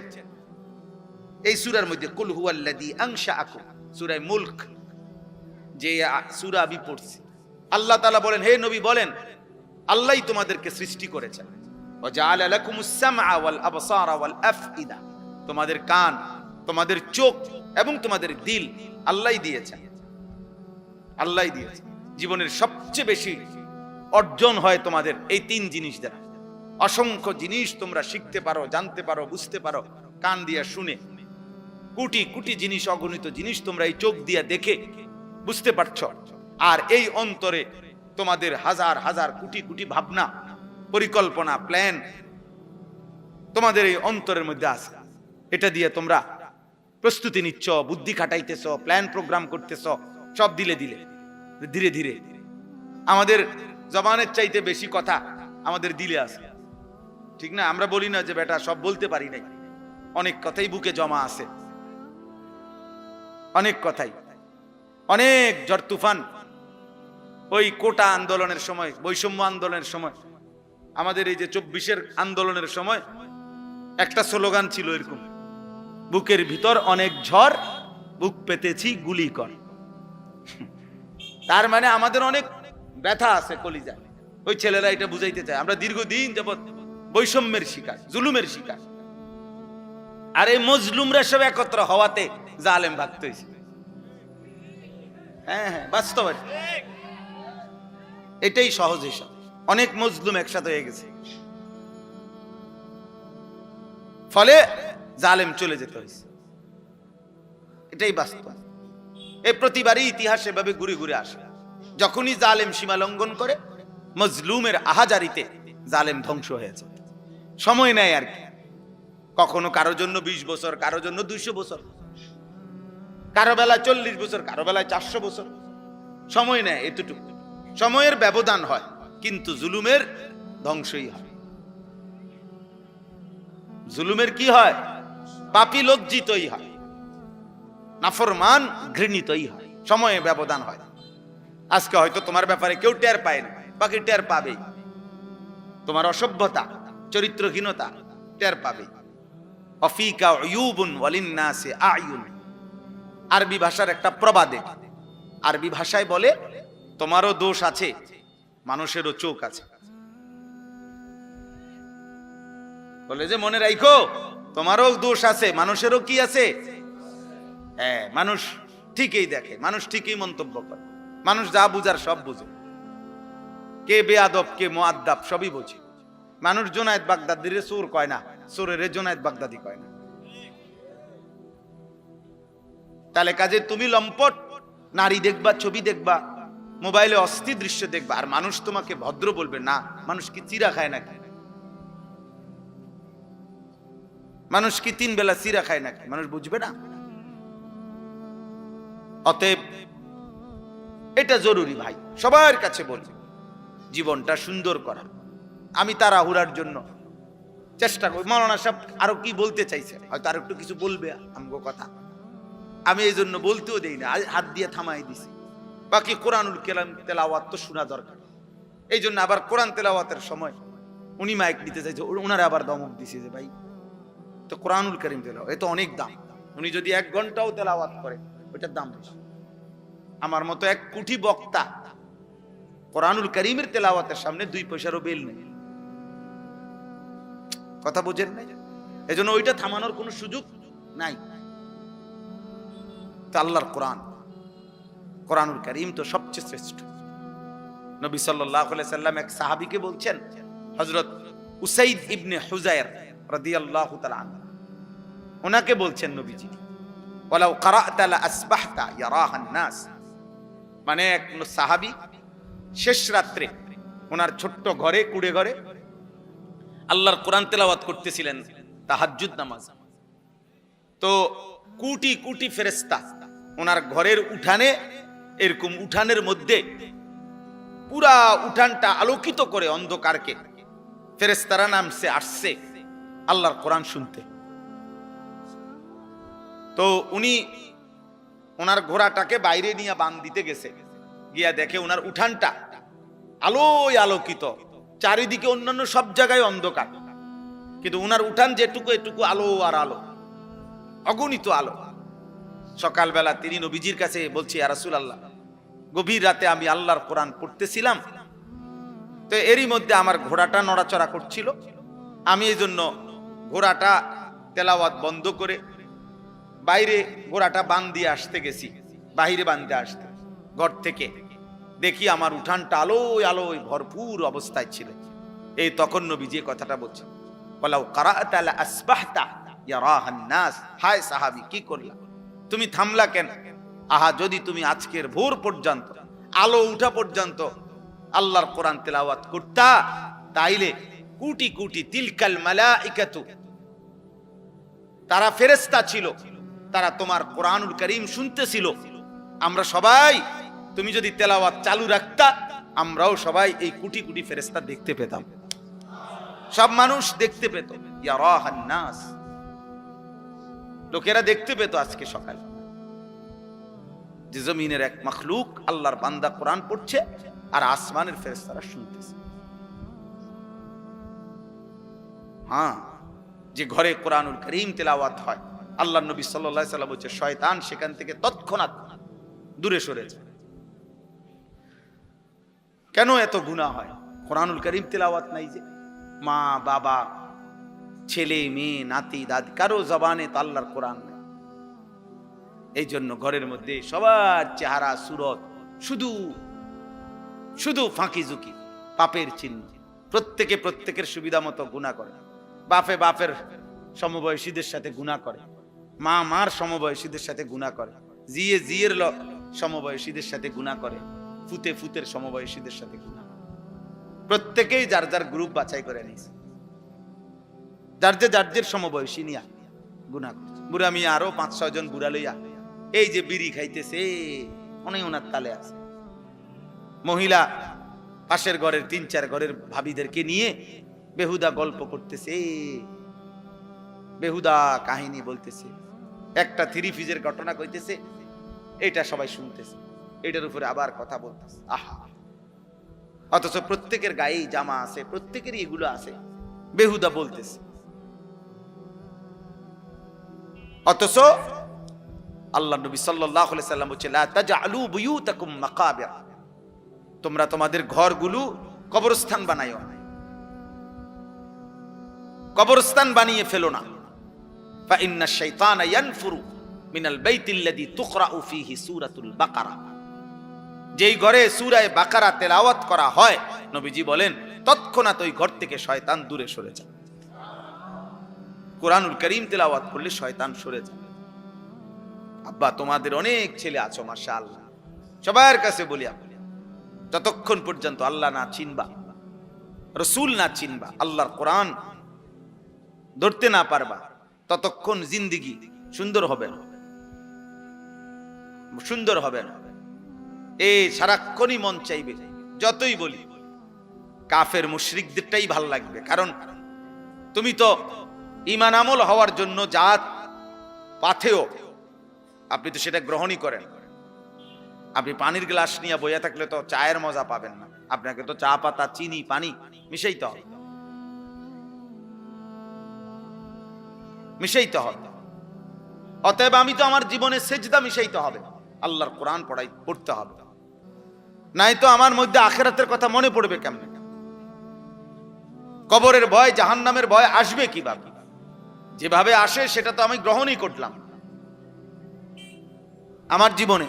এই সূরার মধ্যে, কুল হুয়াল্লাযী আনশাআকুম, সূরা মুলক যে সূরা আমি পড়ছি, আল্লাহ তাআলা বলেন হে নবী বলেন আল্লাহই তোমাদেরকে সৃষ্টি করেছেন। ওয়া জাআলা লাকুমুস সামআ ওয়াল আবসারা ওয়াল আফইদা, তোমাদের কান, তোমাদের চোখ এবং তোমাদের দিল আল্লাহই দিয়েছেন, আল্লাহই দিয়েছেন। জীবনের সবচেয়ে বেশি অর্জন হয় তোমাদের এই 3 জিনিস দ্বারা। অসংখ্য জিনিস তোমরা শিখতে পারো, জানতে পারো, বুঝতে পারো কান দিয়ে শুনে, কোটি কোটি জিনিস, অগণিত জিনিস তোমরা এই চোখ দিয়ে দেখে বুঝতে পারছো। আর এই অন্তরে তোমাদের হাজার হাজার কোটি কোটি ভাবনা, পরিকল্পনা, প্ল্যান তোমাদের এই অন্তরের মধ্যে আছে। এটা দিয়ে তোমরা প্রস্তুতি নিচ্ছ, বুদ্ধি খাটাইতেছ, প্ল্যান প্রোগ্রাম করতেছ, সব দিলে দিলে ধীরে ধীরে আমাদের জবানের চাইতে বেশি কথা আমাদের দিলে আছে, ঠিক না? আমরা বলি না যে বেটা সব বলতে পারি নাই, অনেক কথাই বুকে জমা আছে, অনেক কথাই, অনেক ঝড় তুফান। ওই কোটা আন্দোলনের সময়, বৈষম্য আন্দোলনের সময়, আমাদের এই যে 24-এর আন্দোলনের সময় একটা স্লোগান ছিল এরকম, বুকের ভিতর অনেক ঝড়, বুক পেতেছি গুলি কর। তার মানে আমাদের অনেক ব্যথা আছে কলিজায়। ওই ছেলেরা এটা বুঝাইতে চায় আমরা দীর্ঘদিন যাবৎ বৈষম্যের শিকার, জুলুমের শিকার। আর এই মজলুমরা সব একত্র হওয়াতে জালেম ভাগতে হয়েছে। হ্যাঁ, বাস্তব, এটাই সহজ হিসাব। অনেক মজলুম একসাথে হয়ে গেছে, ফলে জালেম চলে যেতে হয়েছে। এটাই বাস্তব। এই প্রতিবারই ইতিহাস এভাবে ঘুরে ঘুরে আসে। যখনই জালেম সীমা লঙ্ঘন করে, মজলুমের আহাজারিতে জালেম ধ্বংস হয়েছে। সময় নেয় আর কি, কখনো কারো জন্য 20 বছর, কারো জন্য 200 বছর, কারো বেলায় 40 বছর, কারো বেলায় 400 বছর সময় নেয়। এতটুকু সময়ের ব্যবধান হয়, কিন্তু জুলুমের ধ্বংসই হয়। জুলুমের কি হয়? পাপী লজ্জিতই হয়, নাফরমান ঘৃণিতই হয়, সময়ে ব্যবধান হয়। আজকে হয়তো তোমার ব্যাপারে কেউ টের পায় না, বাকি টের পাবেই। তোমার অসভ্যতা, চরিত্রহীনতা টের পাবে। অফিকা উয়ুবুন ওয়ালিন্নাসি আয়ুন, আরবি ভাষার একটা প্রবাদে। আরবি ভাষায় বলে, তোমারও দোষ আছে, মানুষেরও চোখ আছে। বলে যে মনে রাখো, তোমারও দোষ আছে, মানুষেরও কি আছে? হ্যাঁ, মানুষ ঠিকই দেখে, মানুষ ঠিকই মন্তব্য করে, মানুষ যা বুঝার সব বুঝে। কে বেয়াদব কে মুআদ্দাব সবই বোঝে। মানুষ জুনায়েদ বাগদাদির চোর কয় না, চোরের জুনায়েদ বাগদাদি কয় না। তাহলে কাজে তুমি লম্পট নারী দেখবা, ছবি দেখবা, মোবাইলে অস্থির দৃশ্য দেখবা, আর মানুষ তোমাকে ভদ্র বলবে না? মানুষ কি চিরা খায় নাকি? মানুষ কি 3 বেলা চিরা খায় নাকি? মানুষ বুঝবে না। অতএব এটা জরুরি ভাই, সবার কাছে বলি, জীবনটা সুন্দর করা। আমি তাড়াহুড়ার জন্য চেষ্টা করি। মাওলানা সাহেব আরো কি বলতে চাইছে, হয়তো আরো একটু কিছু বলবে আমগো কথা, আমি এই জন্য বলতেও দেই না, হাত দিয়ে থামাই দিছি। বাকি কোরআনুল কালাম তেলাওয়াত তো শোনা দরকার। এই জন্য আবার কোরআন তেলাওয়াতের সময় উনি মাইক দিতে চাইছে, ওনারা আবার দমক দিছে যে ভাই তো কোরআনুল কারীম তেলাওয়াত এ তো অনেক দাম, উনি যদি 1 ঘন্টাও তেলাওয়াত করে ওইটার দাম বেশি। আমার মতো 1 কোটি বক্তা কোরআনুল কারীমের তেলাওয়াতের সামনে 2 পয়সারও বেল নেই। কথা বুঝেন নাই? এজন্য ওইটা থামানোর কোনো সুযোগ নাই। তো আল্লাহর কোরআন, কোরআনুল কারীম তো সবচেয়ে শ্রেষ্ঠ। নবী সাল্লাল্লাহু আলাইহি সাল্লাম এক সাহাবীকে বলছেন, হযরত উসাইদ ইবনে হুযায়র রাদিয়াল্লাহু তাআলা আনহু, ওনাকে বলছেন নবীজি, ওয়ালাউ ক্বারা'তা লা আসবাহতা ইয়ারাহান নাস। মানে এক সাহাবী শেষ রাত্রে ওনার ছোট্ট ঘরে, কুড়ে ঘরে আল্লাহর কোরআন তেলাওয়াত করতেছিলেন, তাহাজ্জুদ নামাজ। তো কোটি কোটি ফেরেশতা ওনার ঘরের উঠানে, এরকম উঠানের মধ্যে পুরা উঠানটা আলোকিত করে অন্ধকারকে ফেরেশতারা নামছে আসছে আল্লাহর কোরআন শুনতে। তো উনি ওনার ঘোড়াটাকে বাইরে নিয়ে বান দিতে গেছে, গিয়া দেখে ওনার উঠানটা আলোয় আলোকিত, চারিদিকে অন্যান্য সব জায়গায় অন্ধকার, কিন্তু ওনার উঠান যেটুকু এটুকু আলো আর আলো, অগণিত আলো। সকালবেলা তিনি নবীজির কাছে বলছি, ইয়া রাসূলুল্লাহ, গভীর রাতে আমি আল্লাহর কোরআন পড়তেছিলাম, তো এরই মধ্যে আমার ঘোড়াটা নড়াচড়া করছিল, আমি এই জন্য ঘোড়াটা তেলাওয়াত বন্ধ করে বাইরে ঘোড়াটা বান দিয়ে আসতে গেছি। বাইরে বাঁধতে আসতে ঘর থেকে দেখি আমার উঠানটা আলোয় আলোয় ভরপুর অবস্থায় ছিল। এই তখন নবীজি কথাটা বলছেন, ওয়ালাউ ক্বারা'তা লা আসবাহতা ইয়ারাহান নাস। হায় সাহাবী, কি করলা? তুমি থামলা কেন? আহা, যদি তুমি আজকের ভোর পর্যন্ত, আলো উঠা পর্যন্ত আল্লাহর কোরআন তেলাওয়াত করতা, তাইলে কোটি কোটি তিলকাল মালাইকাতু, তারা ফেরেশতা ছিল, তারা তোমার কোরআনুল কারীম শুনতেছিল। আমরা সবাই, তুমি যদি তেলাওয়াত চালু রাখতা, আমরাও সবাই এই কোটি কোটি ফেরেশতা দেখতে পেতাম, সব মানুষ দেখতে পেত। ইয়ারাহান নাস, লোকেরা দেখতে পেত আজকে সকাল, যে জমিনের এক মাখলুক আল্লাহর বান্দা কোরআন পড়ছে আর আসমানের ফেরেশতারা শুনতেছে। হ্যাঁ, যে ঘরে কোরআনুল কারীম তেলাওয়াত হয়, আল্লাহর নবী সাল্লাল্লাহু আলাইহি সাল্লাম বলছে, শয়তান সেখান থেকে তৎক্ষণাৎ দূরে সরে যায়। কেন এত গুনাহ হয়? কোরআনুল কারীম তেলাওয়াত নাই, যে মা বাবা ছেলে মেয়ে নাতি দাদি কারো জবানে তো আল্লাহর কোরআন নেই। এই জন্য ঘরের মধ্যে সবার চেহারা সুরত শুধু শুধু ফাঁকি ঝুঁকি, পাপের চিহ্ন। প্রত্যেকে প্রত্যেকের সুবিধা মতো গুনাহ করে। বাপে বাপের সমবয়সীদের সাথে গুনাহ করে, মা মার সমবয়সীদের সাথে গুনাহ করে, জিয়ে জিয়ের সমবয়সীদের সাথে গুনাহ করে, ফুতে ফুতের সমবয়সীদের সাথে গুনাহ করে। প্রত্যেকেই যার যার গ্রুপ বাছাই করে নিয়েছে, যার যে সমবয়সী নিয়া গুনাহ করছে। বুড়া মিয়া আরো 5-6 জন বুড়া লইয়া এই যে বিড়ি খাইতেছে, অনেক ওনার তালে আছে। মহিলা পাশের ঘরের 3-4 ঘরের ভাবিদেরকে নিয়ে বেহুদা গল্প করতেছে, বেহুদা কাহিনী বলতেছে, একটা 3 পিসের ঘটনা কইতেছে, এটা সবাই শুনতেছে, এটার উপরে আবার কথা বলতেছে। আহা, অথচ প্রত্যেকের গায়েই জামা আছে, প্রত্যেকেরই এগুলো আছে, বেহুদা বলতেছে। অথচ আল্লাহ নবী সাল্লাল্লাহু আলাইহি সাল্লাম বলেছেন, লা তাজআলু বুয়ুতাকুম মাকাবির, তোমরা তোমাদের ঘরগুলো কবরস্থান বানাইও না, কবরস্থান বানিয়ে ফেলো না। ফা ইন্না শাইতানা ইয়ানফুরু মিনাল বাইতিল্লাযী তুকরাউ ফীহি সূরাতুল বাকারা, যেই ঘরে সূরা বাকারা তেলাওয়াত করা হয়, নবীজি বলেন তৎক্ষণাৎ ওই ঘর থেকে শয়তান দূরে সরে যায়। কোরআনুল কারীম তেলাওয়াত করলে শয়তান সরে যায়। আব্বা, তোমাদের অনেক ছেলে আছো মাশাআল্লাহ, সবার কাছে বলি, যতক্ষণ পর্যন্ত আল্লাহ না চিনবা, রাসূল না চিনবা, আল্লাহর কোরআন ধরতে না পারবা, ততক্ষণ জিন্দেগি সুন্দর হবে না, সুন্দর হবে না। এই সারাক্ষণই মন চাইবে, যতই বলি কাফের মুশরিকদেরটাই ভাল লাগবে, কারণ তুমি তো ঈমান আমল হওয়ার জন্য জাত পাথেও, আপনি তো সেটা গ্রহণই করেন। আপনি পানির গ্লাস নিয়ে বইয়া থাকলে তো চায়ের মজা পাবেন না, আপনাকে তো চা পাতা চিনি পানি মিশাইতে হবে, মিশাইতে হবে। অতএব আমি তো আমার জীবনে সেজদা মিশাইতে হবে, আল্লাহর কোরআন পড়তে হবে, নাই তো আমার মধ্যে আখিরাতের কথা মনে পড়বে কেমনে? কবরের ভয়, জাহান্নামের ভয় আসবে কিভাবে? যেভাবে আসে সেটা তো আমি গ্রহণই করলাম আমার জীবনে।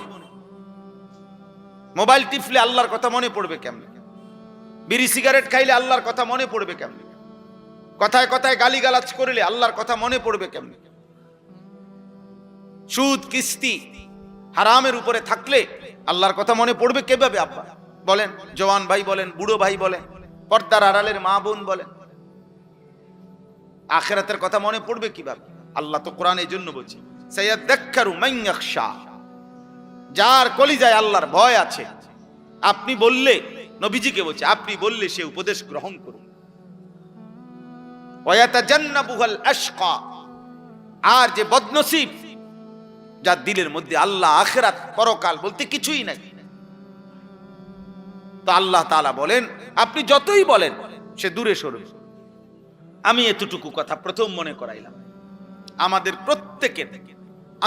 মোবাইল টিপলে আল্লাহর কথা মনে পড়বে কেমনে? বিড়ি সিগারেট খাইলে আল্লাহর কথা মনে পড়বে কেমনে? কথায় কথায় গালিগালাজ করলে আল্লাহর কথা মনে পড়বে কেমনে? সুদ কিস্তি হারামের উপরে থাকলে আল্লাহর কথা মনে পড়বে কিভাবে? আব্বা বলেন, জওয়ান ভাই বলেন, বুড়ো ভাই বলেন, পর্দার আড়ালের মা বোন বলেন, আখিরাতের কথা মনে পড়বে কিভাবে? আল্লাহ তো কোরআন এই জন্য বলছে, সায়াযাক্কারু মান ইয়াখশা, যার কলিজায় আল্লাহর ভয় আছে। আপনি বললে, নবীজিকে বলছে, আপনি বললে সে উপদেশ গ্রহণ করুন। ওয়ায়াতাজান্নাবুল আশকা, আর যে বদনসিব, যার দিলের মধ্যে আল্লাহ আখিরাত পরকাল বলতে কিছুই নাই, তো আল্লাহ তাআলা বলেন আপনি যতই বলেন সে দূরে সরবে। আমি এতটুকু কথা প্রথম মনে করাইলাম, আমাদের প্রত্যেকের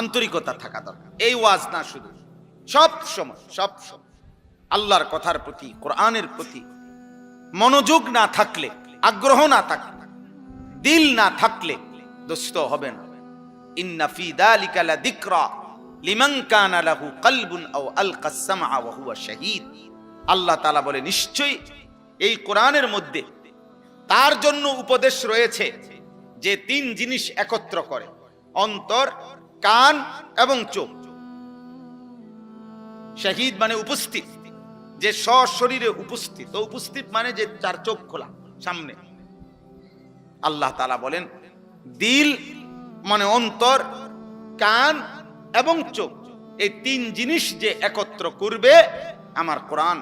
আন্তরিকতা থাকা দরকার। এই ওয়াজ না, শুধু সব সময় আল্লাহর কথার প্রতি, কোরআনের প্রতি মনোযোগ না থাকলে, আগ্রহ না থাকলে, দিল না থাকলে দোস্ত হবে না। ইন্না ফি যালিকা লাযিকরা লিমান কানা লাহু কলবুন আও আলকাস সামআ ওয়া হুয়া শাহীদ। আল্লাহ তাআলা বলে, নিশ্চয়ই এই কোরআনের মধ্যে তার জন্য উপদেশ রয়েছে যে 3 জিনিস একত্র করে, অন্তর, কান এবং চোখ। শাহীদ মানে উপস্থিত, যে সশরীরে উপস্থিত, তো উপস্থিত মানে যে 4 চোখ খোলা সামনে। আল্লাহ তাআলা বলেন দিল মানে অন্তর, কান এবং চোখ, এই 3 জিনিস যে একত্র করবে আমার কোরআন,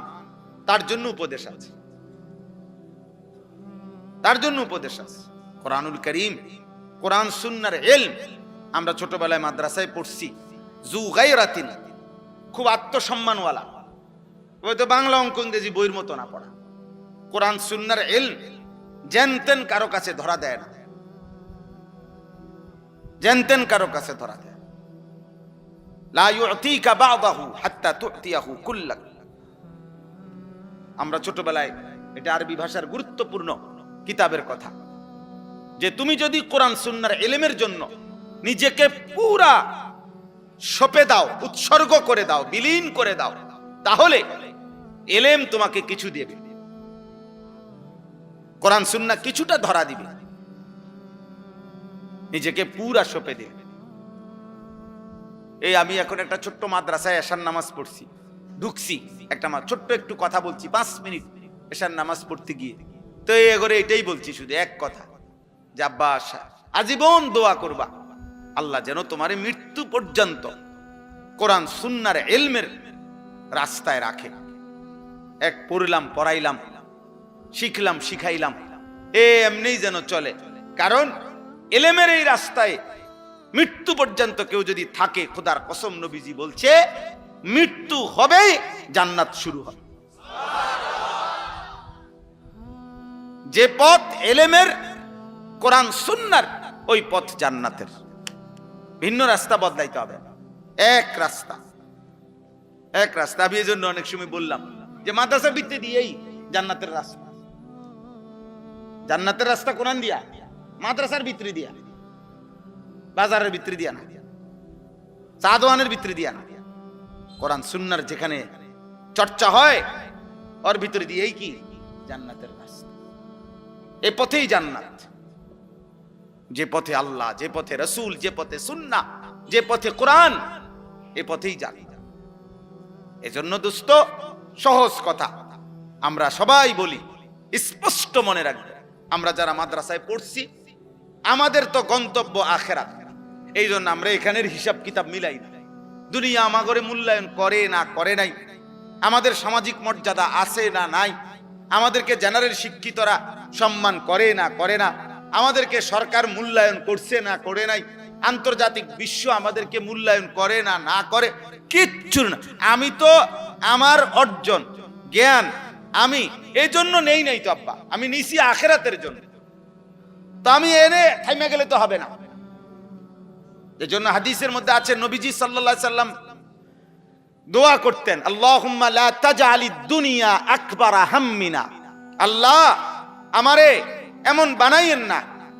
তার জন্য উপদেশ আছে, তার জন্য উপদেশ আছে। কোরআনুল কারীম, কোরআন সুন্নাহর ইলম, আমরা ছোটবেলায় মাদ্রাসায় পড়ছি, জু গায়রাতিন, খুব আত্মসম্মানওয়ালা, ওই তো বাংলা অঙ্ক ইংরেজি বইয়ের মতো না পড়া। কোরআন সুন্নাহর ইলম জানতেন কারো কাছে ধরা দেয় না, জানতেন কারো কাছে ধরা দেয়। লা ইউতিকা বা'দাহু হাত্তা তু'তিয়াহু কুল্লাক। আমরা ছোটবেলায়, এটা আরবি ভাষার গুরুত্বপূর্ণ কিতাবের কথা, যে তুমি যদি কোরআন সুন্নাহর ইলমের জন্য নিজেকে পুরা সঁপে দাও, উৎসর্গ করে দাও, বিলীন করে দাও, তাহলে ইলম তোমাকে কিছু দেবে, কোরআন সুন্নাহ কিছুটা ধরা দিবে, নিজেকে পুরা সঁপে দিবে। এই আমি এখন একটা ছোট্ট মাদ্রাসায় এশার নামাজ পড়ছি, ঢুকছি, একটা ছোট্ট একটু কথা বলছি 5 মিনিট এশার নামাজ পড়তে গিয়ে, তো এই করে এটাই বলছি শুধু এক কথা, যে আব্বা আজীবন দোয়া করবা আল্লাহ যেন তোমারে মৃত্যু পর্যন্ত কোরআন সুন্নাহর ইলমের রাস্তায় রাখে। এক পড়লাম, পড়াইলাম, শিখলাম, শিখাইলাম, এমনিই যেন চলে। কারণ ইলমের এই রাস্তায় মৃত্যু পর্যন্ত কেউ যদি থাকে, খোদার কসম নবীজি বলছে মৃত্যু হবেই, জান্নাত শুরু হবে। যে পথ ইলমের, কোরআন সুন্নাহর, ওই পথ জান্নাতের। ভিন্ন রাস্তা বদলাইতে হবে, এক রাস্তা, এক রাস্তা। আমি এই জন্য অনেক সময় বললাম যে মাদ্রাসা ভিত্তি দিয়েই জান্নাতের রাস্তা, জান্নাতের রাস্তা কোরআন দিয়া, মাদ্রাসার ভিতরে দিয়া, বাজারের ভিতরে দিয়া না, চা দোকানের ভিতরে দিয়া না, কোরআন সুন্নাহর যেখানে চর্চা হয় ওর ভিতরে দিয়েই কি জান্নাতের রাস্তা। এই পথেই জান্নাত, যে পথে আল্লাহ, যে পথে রাসূল, যে পথে সুন্নাহ, যে পথে কোরআন, এই পথেই জান্নাত। এজন্য দোস্ত, সহজ কথা আমরা সবাই বলি, স্পষ্ট মনে রাখবে, আমরা যারা মাদ্রাসায় পড়ছি আমাদের তো গন্তব্য আখিরাত। এই জন্য আমরা এখানের হিসাব কিতাব মিলাই না। দুনিয়া আমাগরে মূল্যায়ন করে না করে নাই, আমাদের সামাজিক মর্যাদা আছে না নাই, আমাদেরকে জেনারেল শিক্ষিতরা সম্মান করে না করে না, আমাদেরকে সরকার মূল্যায়ন করছে না করে নাই, আন্তর্জাতিক বিশ্ব আমাদেরকে মূল্যায়ন করে না না করে, কিচ্ছু না। আমি তো আমার অর্জন জ্ঞান আমি এই জন্য নেই নাই তো আব্বা, আমি নিছি আখিরাতের জন্য। তো আমি এনে থাইমা গেলে তো হবে না। এজন্য হাদিসের মধ্যে আছে নবীজি সাল্লাল্লাহু আলাইহি সাল্লাম দোয়া করতেন, আল্লাহুম্মা লা তাজআলিদ দুনিয়া আকবারা হাম্মিনা, আল্লাহ আমারে এমন বানাইয়েন না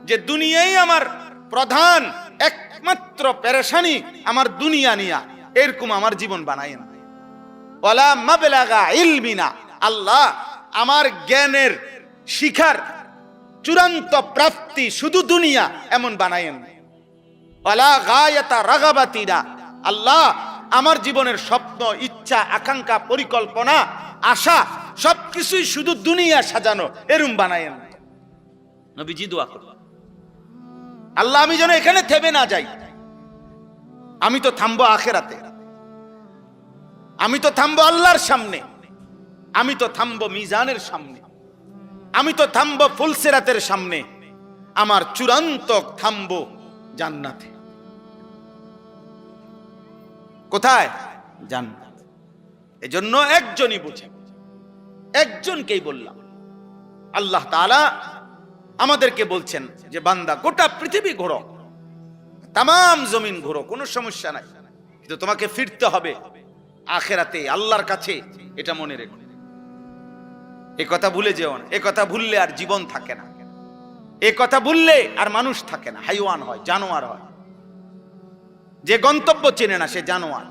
যে দুনিয়াই আমার প্রধান একমাত্র পেরেশানি, আমার দুনিয়া নিয়া, এরকম আমার জীবন বানাইয়েন না। ওয়ালা মাবলাগা ইলমিনা, আল্লাহ আমার জ্ঞানের শিখার চূড়ান্ত প্রাপ্তি শুধু দুনিয়া এমন বানাইয়েন না। ওয়ালা গায়াতা রাগাবাতিনা, আল্লাহ আমার জীবনের স্বপ্ন, ইচ্ছা, আকাঙ্ক্ষা, পরিকল্পনা, আশা সবকিছুই শুধু দুনিয়া সাজানো, এরকম বানাইয়েন না। নবীজি দোয়া করলেন, আল্লাহ আমি যেন এখানে থেমে না যাই, আমি তো থামবো আখিরাতে, আমি তো থামবো আল্লাহর সামনে, আমি তো থামবো মিজানের সামনে, আমি তো থামবো ফুলসিরাতের সামনে, আমার চূড়ান্ত থামবো জান্নাতে। কোথায়? জান্নাত। এজন্য একজনই বুঝে, একজনকেই বললাম, আল্লাহ তাআলা আমাদেরকে বলছেন যে বান্দা গোটা পৃথিবী ঘোরো, তামাম জমিন ঘোরো, কোনো সমস্যা নাই, কিন্তু তোমাকে ফিরতে হবে আখিরাতে, আল্লাহর কাছে। এটা মনে রেখো, এই কথা ভুলে যেও না। এই কথা ভুললে আর জীবন থাকে না, এই কথা ভুললে আর মানুষ থাকে না, হাইওয়ান হয়, জানোয়ার হয়। যে গন্তব্য চেনে না সে জানোয়ার,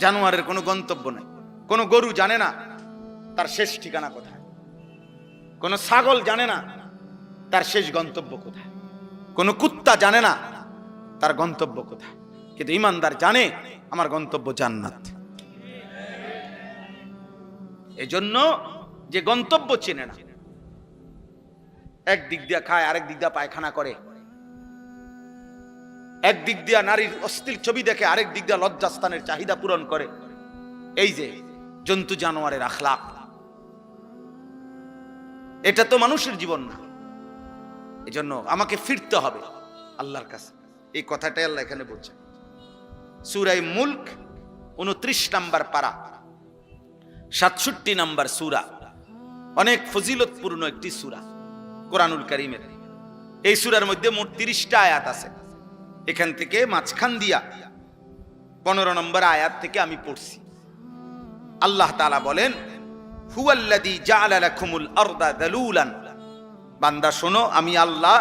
জানোয়ারের কোনো গন্তব্য নেই। কোনো গরু জানে না তার শেষ ঠিকানা কোথায়, কোনো ছাগল জানে না তার শেষ গন্তব্য কোথায়, কোনো কুত্তা জানে না তার গন্তব্য কোথায়, কিন্তু ঈমানদার জানে আমার গন্তব্য জান্নাত। এজন্য যে গন্তব্য চেনে না, এক দিক দিয়া খায়, আরেক দিক দিয়া পায়খানা করে, এক দিক দিয়া নারীর অশ্লীল ছবি দেখে, আরেক দিক দিয়া লজ্জাস্থানের চাহিদা পূরণ করে, এই যে জন্তু জানোয়ারের আখলাক, এটা তো মানুষের জীবন না। এজন্য আমাকে ফিরতে হবে আল্লাহর কাছে, এই কথাটাই আল্লাহ এখানে বলছেন। সূরা মুলক 29 নম্বর পারা, 67 নম্বর সূরা, অনেক ফজিলতপূর্ণ একটি সূরা কোরআনুল কারীমের। এই সূরার মধ্যে মোট 30টা আয়াত আছে। এখান থেকে মাঝখান দিয়া 15 নম্বর আয়াত থেকে আমি পড়ছি। আল্লাহ তাআলা বলেন, হুয়াল্লাযী জাআলা লাকুমুল আরদা যালুলান, বান্দা শোনো, আমি আল্লাহ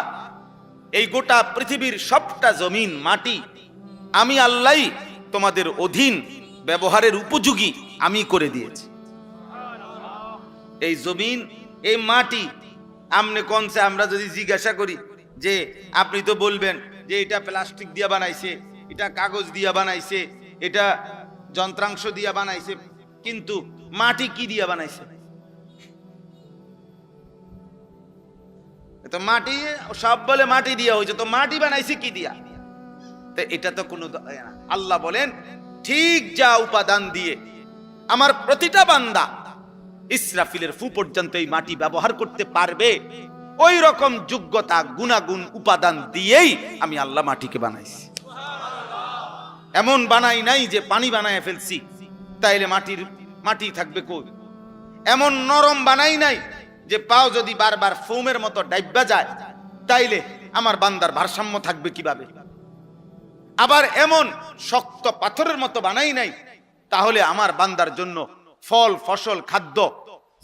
এই গোটা পৃথিবীর সবটা জমিন মাটি আমি আল্লাহ তোমাদের অধীন ব্যবহারের উপযোগী আমি করে দিয়েছি। এই জমিন, এই মাটি আমনে কোনছে আমরা যদি জিজ্ঞাসা করি যে আপনি তো বলবেন যে এটা প্লাস্টিক দিয়ে বানাইছে, এটা কাগজ দিয়ে বানাইছে, এটা যন্ত্রাংশ দিয়ে বানাইছে, কিন্তু মাটি কি দিয়ে বানাইছে? তো মাটি সব বলে মাটি দিয়া হয়েছে, তো মাটি বানাইছে কি দিয়া? তো এটা তো কোনো, আল্লাহ বলেন ঠিক যা উপাদান দিয়ে আমার প্রতিটা বান্দা ইসরাফিলের ফু পর্যন্ত এই মাটি ব্যবহার করতে পারবে, ওই রকম যোগ্যতা গুণাগুণ উপাদান দিয়েই আমি আল্লাহ মাটিকে বানাইছি। এমন বানাই নাই যে পানি বানায় ফেলছি তাইলে মাটি থাকবে কই। এমন নরম বানাই নাই যে পাও যদি বারবার ফোমের মতো ডাইব্বা যায় তাইলে আমার বান্দার ভারসাম্য থাকবে কিভাবে। আবার এমন শক্ত পাথরের মতো বানাই নাই তাহলে আমার বান্দার জন্য ফল ফসল খাদ্য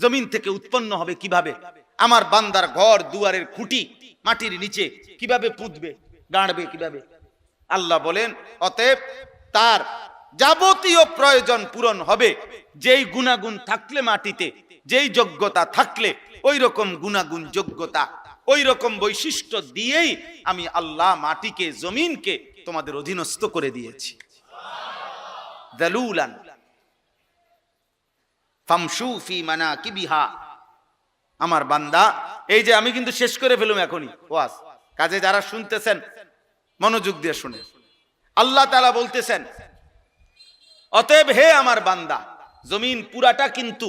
জমিন থেকে উৎপন্ন হবে কিভাবে। আমার বান্দার ঘর দুয়ারের খুঁটি মাটির নিচে কিভাবে পুঁতবে, গাড়বে কিভাবে। আল্লাহ বলেন অতএব তার যাবতীয় প্রয়োজন পূরণ হবে যেই গুণাগুণ থাকলে মাটিতে, যেই যোগ্যতা থাকলে ওই রকম গুণাগুণ যোগ্যতা ওই রকম বৈশিষ্ট্য দিয়েই আমি আল্লাহ মাটিকে জমিনকে তোমাদের অধীনস্থ করে দিয়েছি। যালুলান ফামশু ফি মানাকিবিহা। আমার বান্দা, এই যে আমি কিন্তু শেষ করে ফেলুম এখনই ওয়াজ, কাজে যারা শুনতেছেন মনোযোগ দিয়ে শুনে। আল্লাহ তাআলা বলতেছেন অতএব হে আমার বান্দা, জমিন পুরাটা কিন্তু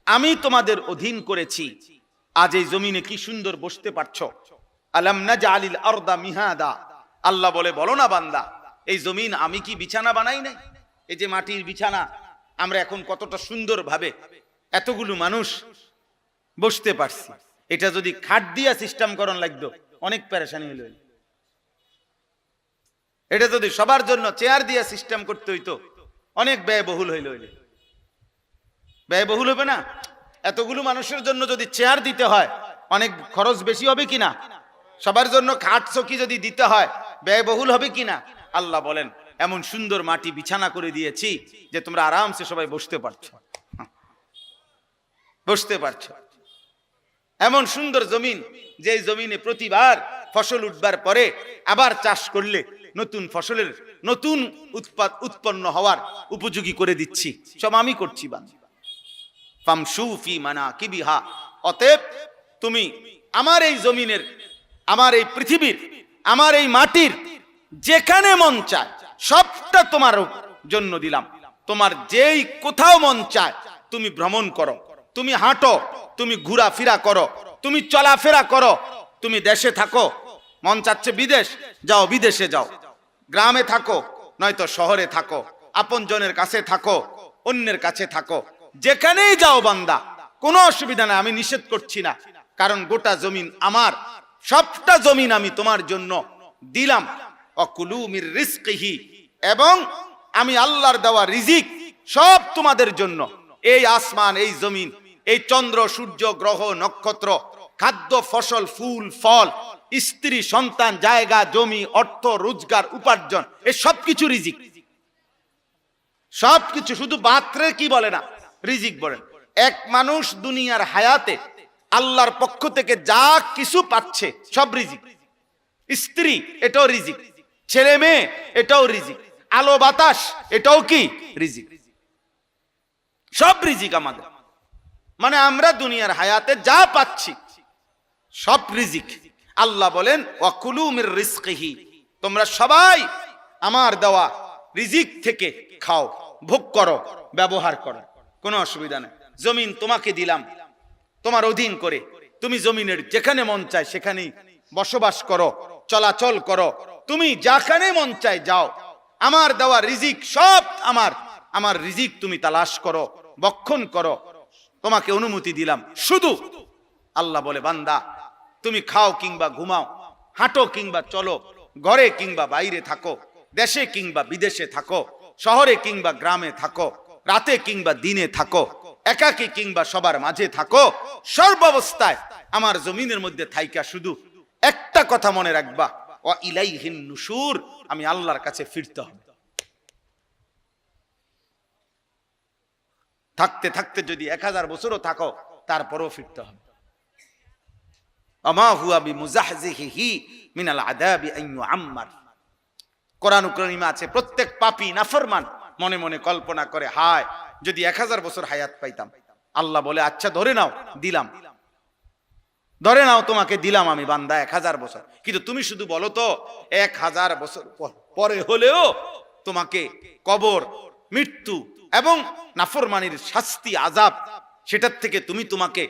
আমি তোমাদের অধীন করেছি। আজ এই জমিনে কি সুন্দর বসতে পারছো। আলাম নাজআলিল আরদা মিহাদা। আল্লাহ বলে বলো না বান্দা, এই জমিন আমি কি বিছানা বানাই নাই? এই যে মাটির বিছানা আমরা এখন কতটা সুন্দর ভাবে এতগুলো মানুষ বসতে পারছি। এটা যদি খাট দিয়া সিস্টেম করন লাগতো অনেক পেরেশানি হইল। এটা যদি সবার জন্য চেয়ার দিয়া সিস্টেম করতে হইতো অনেক ব্যয়বহুল হইল। ব্যয়বহুল হবে না? এতগুলো মানুষের জন্য যদি চেয়ার দিতে হয় অনেক খরচ বেশি হবে কিনা? সবার জন্য খাট চকি যদি দিতে হয় ব্যয়বহুল হবে কিনা? আল্লাহ বলেন এমন সুন্দর মাটি বিছানা করে দিয়েছি যে তোমরা আরামসে সবাই বসতে পারছো। এমন সুন্দর জমিন, যে জমিনে প্রতিবার ফসল উঠবার পরে আবার চাষ করলে নতুন ফসলের নতুন উৎপন্ন হওয়ার উপযোগী করে দিচ্ছি, সব আমি করছি। ফামশু ফি মানাকিবিহা। অতএব তুমি আমার এই জমিনের, আমার এই পৃথিবীর, আমার এই মাটির যেখানে মন চায় সবটা তোমার জন্য দিলাম। তোমার যেই কোথাও মন চায় তুমি ভ্রমণ করো, তুমি হাঁটো, তুমি ঘোরাফেরা করো, তুমি চলাফেরা করো। তুমি দেশে থাকো, মন চাচ্ছে বিদেশ, যাও বিদেশে যাও। গ্রামে থাকো নয়তো শহরে থাকো, আপন জনের কাছে থাকো, অন্যের কাছে থাকো, যেখানেই যাও বান্দা কোনো অসুবিধা নাই, আমি নিষেধ করছি না। কারণ গোটা জমিন আমার, সবটা জমিন আমি তোমার জন্য দিলাম। অকুলু মির রিজকিহি, এবং আমি আল্লাহর দেওয়া রিজিক সব তোমাদের জন্য। এই আসমান, এই জমিন, এই চন্দ্র সূর্য গ্রহ নক্ষত্র, খাদ্য ফসল ফুল ফল, স্ত্রী সন্তান, জায়গা জমি, অর্থ রোজগার উপার্জন, এই সবকিছু রিজিক। সবকিছু, শুধু বাত্রে কি বলে না, রিজিক বলেন। এক মানুষ দুনিয়ার হায়াতে আল্লাহর পক্ষ থেকে যা কিছু পাচ্ছে সব রিজিক। স্ত্রী এটাও রিজিক, ছেলে মেয়ে এটাও রিজিক, আলো বাতাস এটাও কি রিজিক। সব রিজিক আমাদের, মানে আমরা দুনিয়ার হায়াতে যা পাচ্ছি সব রিজিক। আল্লাহ বলেন ওয়াকুলু মির রিজকিহি, তোমরা সবাই আমার দেওয়া রিজিক থেকে খাও, ভোগ করো, ব্যবহার করো, কোনো অসুবিধা নেই। জমিন তোমাকে দিলাম তোমার অধীন করে, তুমি জমিনের যেখানে মন চায় সেখানেই বসবাস করো, চলাচল করো, তুমি যেখানে মন চায় যাও। আমার দেওয়া রিজিক সব আমার রিজিক তুমি তালাশ করো, বক্ষণ করো, তোমাকে অনুমতি দিলাম। শুধু আল্লাহ বলে বান্দা তুমি খাও কিংবা ঘুমাও, হাঁটো কিংবা চলো, ঘরে কিংবা বাইরে থাকো, দেশে কিংবা বিদেশে থাকো, শহরে কিংবা গ্রামে থাকো, রাতে কিংবা দিনে থাকো, একাকী কিংবা সবার মাঝে থাকো, সর্বাবস্থায় আমার জমিনের মধ্যে থাইকা শুধু একটা কথা মনে রাখবা, ওয়া ইলাইহিন নুশুর, আমি আল্লাহর কাছে ফিরতে হবে। থাকতে থাকতে যদি 1000 বছরও থাকো তারপরও ফিরতে হবে। আমা হুয়া বিমুজাহজিহি মিনাল আযাবি আন ইউআম্মার। কোরআন কারীমে আছে প্রত্যেক পাপী নাফরমান মনে মনে কল্পনা করে, হায় যদি 1000 বছর হায়াত পাইতাম। আল্লাহ বলে আচ্ছা ধরে নাও, দিলাম, ধরে নাও তোমাকে দিলাম আমি বান্দা 1000 বছর, কিন্তু তুমি শুধু বলো তো 1000 বছর পরে হলেও তোমাকে কবর, মৃত্যু এবং নাফরমানির শাস্তি আযাব সেটার থেকে তুমি তোমাকে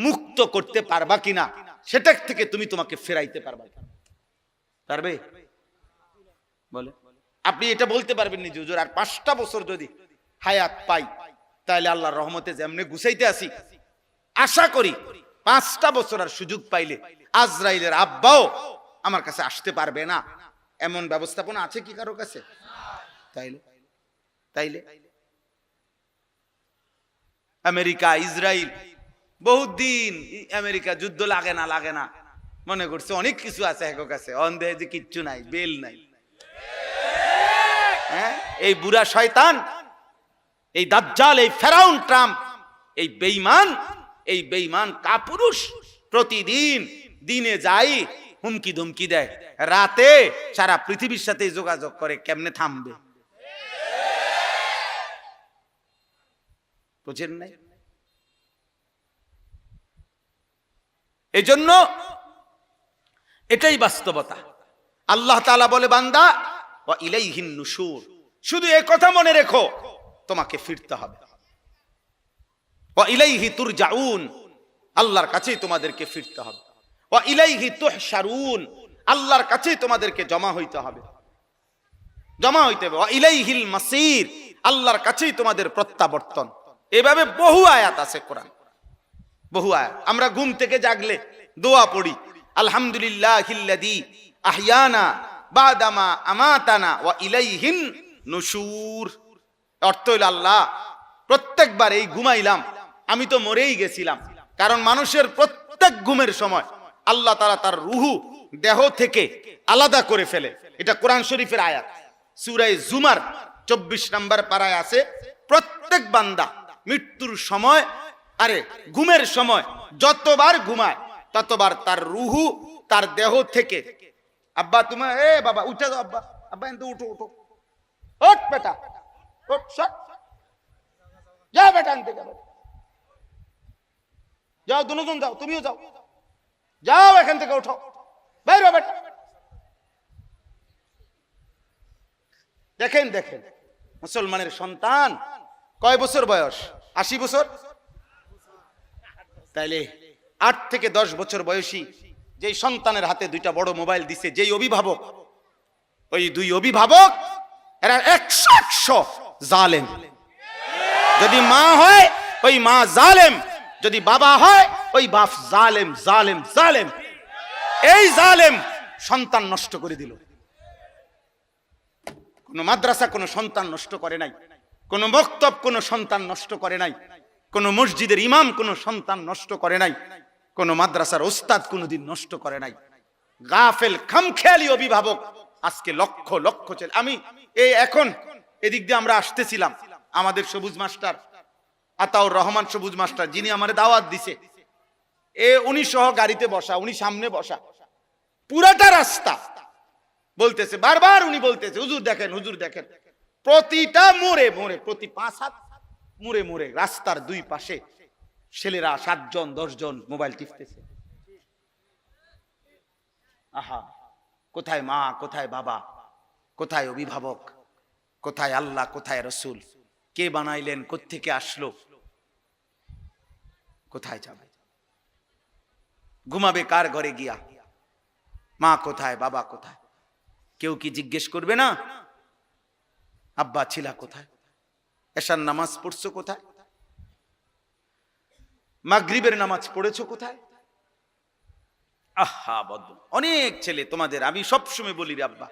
মুক্ত করতে পারবা কিনা, সেটার থেকে তুমি তোমাকে ফেরাইতে পারবা কিনা? পারবে? বলে আপনি এটা বলতে পারবেন নি যে হুজুর আর 5টা বছর যদি হায়াত পাই তাহলে আল্লাহর রহমতে যেমনে গুছাইতে আসি, আশা করি 5টা বছর আর সুযোগ পাইলে আজরাইলের আব্বাও আমার কাছে আসতে পারবে না, এমন ব্যবস্থাপনা আছে কি কারো কাছে? তাইলে তাইলে আমেরিকা, ইসরায়েল বহুদিন আমেরিকা যুদ্ধ লাগে না মনে করছে অনেক কিছু আছে এক কাছে, অন্ধে যে কিচ্ছু নাই, বেল নাই। হ্যাঁ, এই বুড়া শয়তান, এই দাজ্জাল, এই ফেরাউন ট্রাম্প, এই বেঈমান কাপুরুষ প্রতিদিন দিনে যাই হুমকি ধমকি দেয়, রাতে সারা পৃথিবীর সাথে যোগাযোগ করে, কেমনে থামবে? বুঝেন নাই? এজন্য এটাই বাস্তবতা। আল্লাহ তাআলা বলে বান্দা ওয়া ইলাইহিন নুশুর, শুধু এই কথা মনে রেখো তোমাকে ফিরতে হবে। ওয়া ইলাইহি তুরজাউন, আল্লাহর কাছেই তোমাদেরকে ফিরতে হবে। ওয়া ইলাইহি তুহশারুন, আল্লাহর কাছেই তোমাদেরকে জমা হইতে হবে, জমা হইতে হবে। ওয়া ইলাইহিল মাসির, আল্লাহর কাছেই তোমাদের প্রত্যাবর্তন। এভাবে বহু আয়াত আছে কোরআন, বহু আয়াত। আমরা ঘুম থেকে জাগলে দোয়া পড়ি, আলহামদুলিল্লাহিল্লাযী আহইয়ানা বাদামা আমাতানা ওয়া ইলাইহিন নুশুর। অর্থ হইল আল্লাহ প্রত্যেকবার এই ঘুমাইলাম আমি তো মরেই গেছিলাম, কারণ মানুষের প্রত্যেক ঘুমের সময় আল্লাহ তাআলা তার রুহু দেহ থেকে আলাদা করে ফেলে। এটা কোরআন শরীফের আয়াত, সূরা জুমার 24 নম্বর পারায় আছে, প্রত্যেক বান্দা মৃত্যুর সময়, আরে ঘুমের সময় যতবার ঘুমায় ততবার তার রুহু তার দেহ থেকে, আব্বা তুমি বাবা উঠে যাও, আব্বা আব্বা এনতে উঠো উঠো, ওঠ বেটা ওঠ, যাও বেটা আনতে যাও, যাও দুজন যাও, তুমিও যাও, যাও এখান থেকে উঠো, বাইর হও বেটা। দেখেন দেখেন মুসলমানের সন্তান কয় বছর বয়স? 80 বছর। তাইলে 8 থেকে 10 বছর বয়সী যেই সন্তানের হাতে 2টা বড় মোবাইল দিছে যেই অভিভাবক, ওই 2 অভিভাবক এরা 100 জালেম। যদি মা হয় ওই মা জালেম, যদি বাবা হয় ওই বাপ জালেম জালেম জালেম। এই জালেম সন্তান নষ্ট করে দিল। কোন মাদ্রাসা কোন সন্তান নষ্ট করে নাই, কোন মক্তব কোন সন্তান নষ্ট করে নাই, কোন মসজিদের ইমাম কোন সন্তান নষ্ট করে নাই, কোন মাদ্রাসার ওস্তাদ কোনদিন নষ্ট করে নাই। গাফেল খামখেয়ালি অভিভাবক আজকে লক্ষ লক্ষ ছেলে। আমি এই এখন এদিক দিয়ে আমরা আসতেছিলাম, আমাদের সবুজ মাস্টার আতাউর রহমান সবুজ মাস্টার, যিনি আমারে দাওয়াত দিছে, উনি সহ গাড়িতে বসা, উনি সামনে বসা, পুরাটা রাস্তা বলতেছে, বারবার উনি বলতেছে হুজুর দেখেন, হুজুর দেখেন, প্রতিটা মোড়ে মোড়ে, প্রতি 5 হাত মোড়ে মোড়ে রাস্তার 2 পাশে ছেলেরা 7 জন 10 জন মোবাইল টিপতেছে। আহা, কোথায় মা, কোথায় বাবা, কোথায় অভিভাবক, কোথায় আল্লাহ, কোথায় রসুল? কে বানাইলেন, কোত্থেকে আসলো, কোথায় যাবে? ঘুমাবে কার ঘরে গিয়া? মা কোথায়, বাবা কোথায়? কেউ কি জিজ্ঞেস করবে না আব্বা ছিলা কোথায়? এশার নামাজ পড়ছো কোথায়? মাগরিবের নামাজ পড়েছো কোথায়? আহা বদ্ধ অনেক ছেলে তোমাদের, আমি সবসময় বলি রে আব্বা,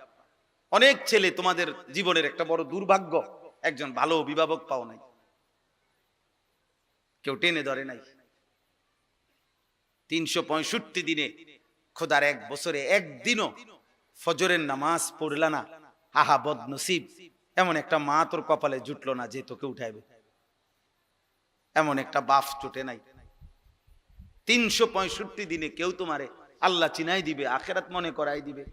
অনেক ছেলে তোমাদের জীবনের একটা বড় দুর্ভাগ্য, একজন ভালো অভিভাবক পাও নাই, কেউ টেনে ধরে নাই। 365 দিনে খোদার 1 বছরে একদিনও ফজরের নামাজ পড়লা না, আহা বদনসিব। এমন একটা মা তোর কপালে জুটলো না যে তোকে উঠাইবে, এমন একটা বাপ জুটে নাই। 365 দিনে কেউ তোমারে আল্লাহ চিনাই দিবে, আখেরাত মনে করাই দিবে।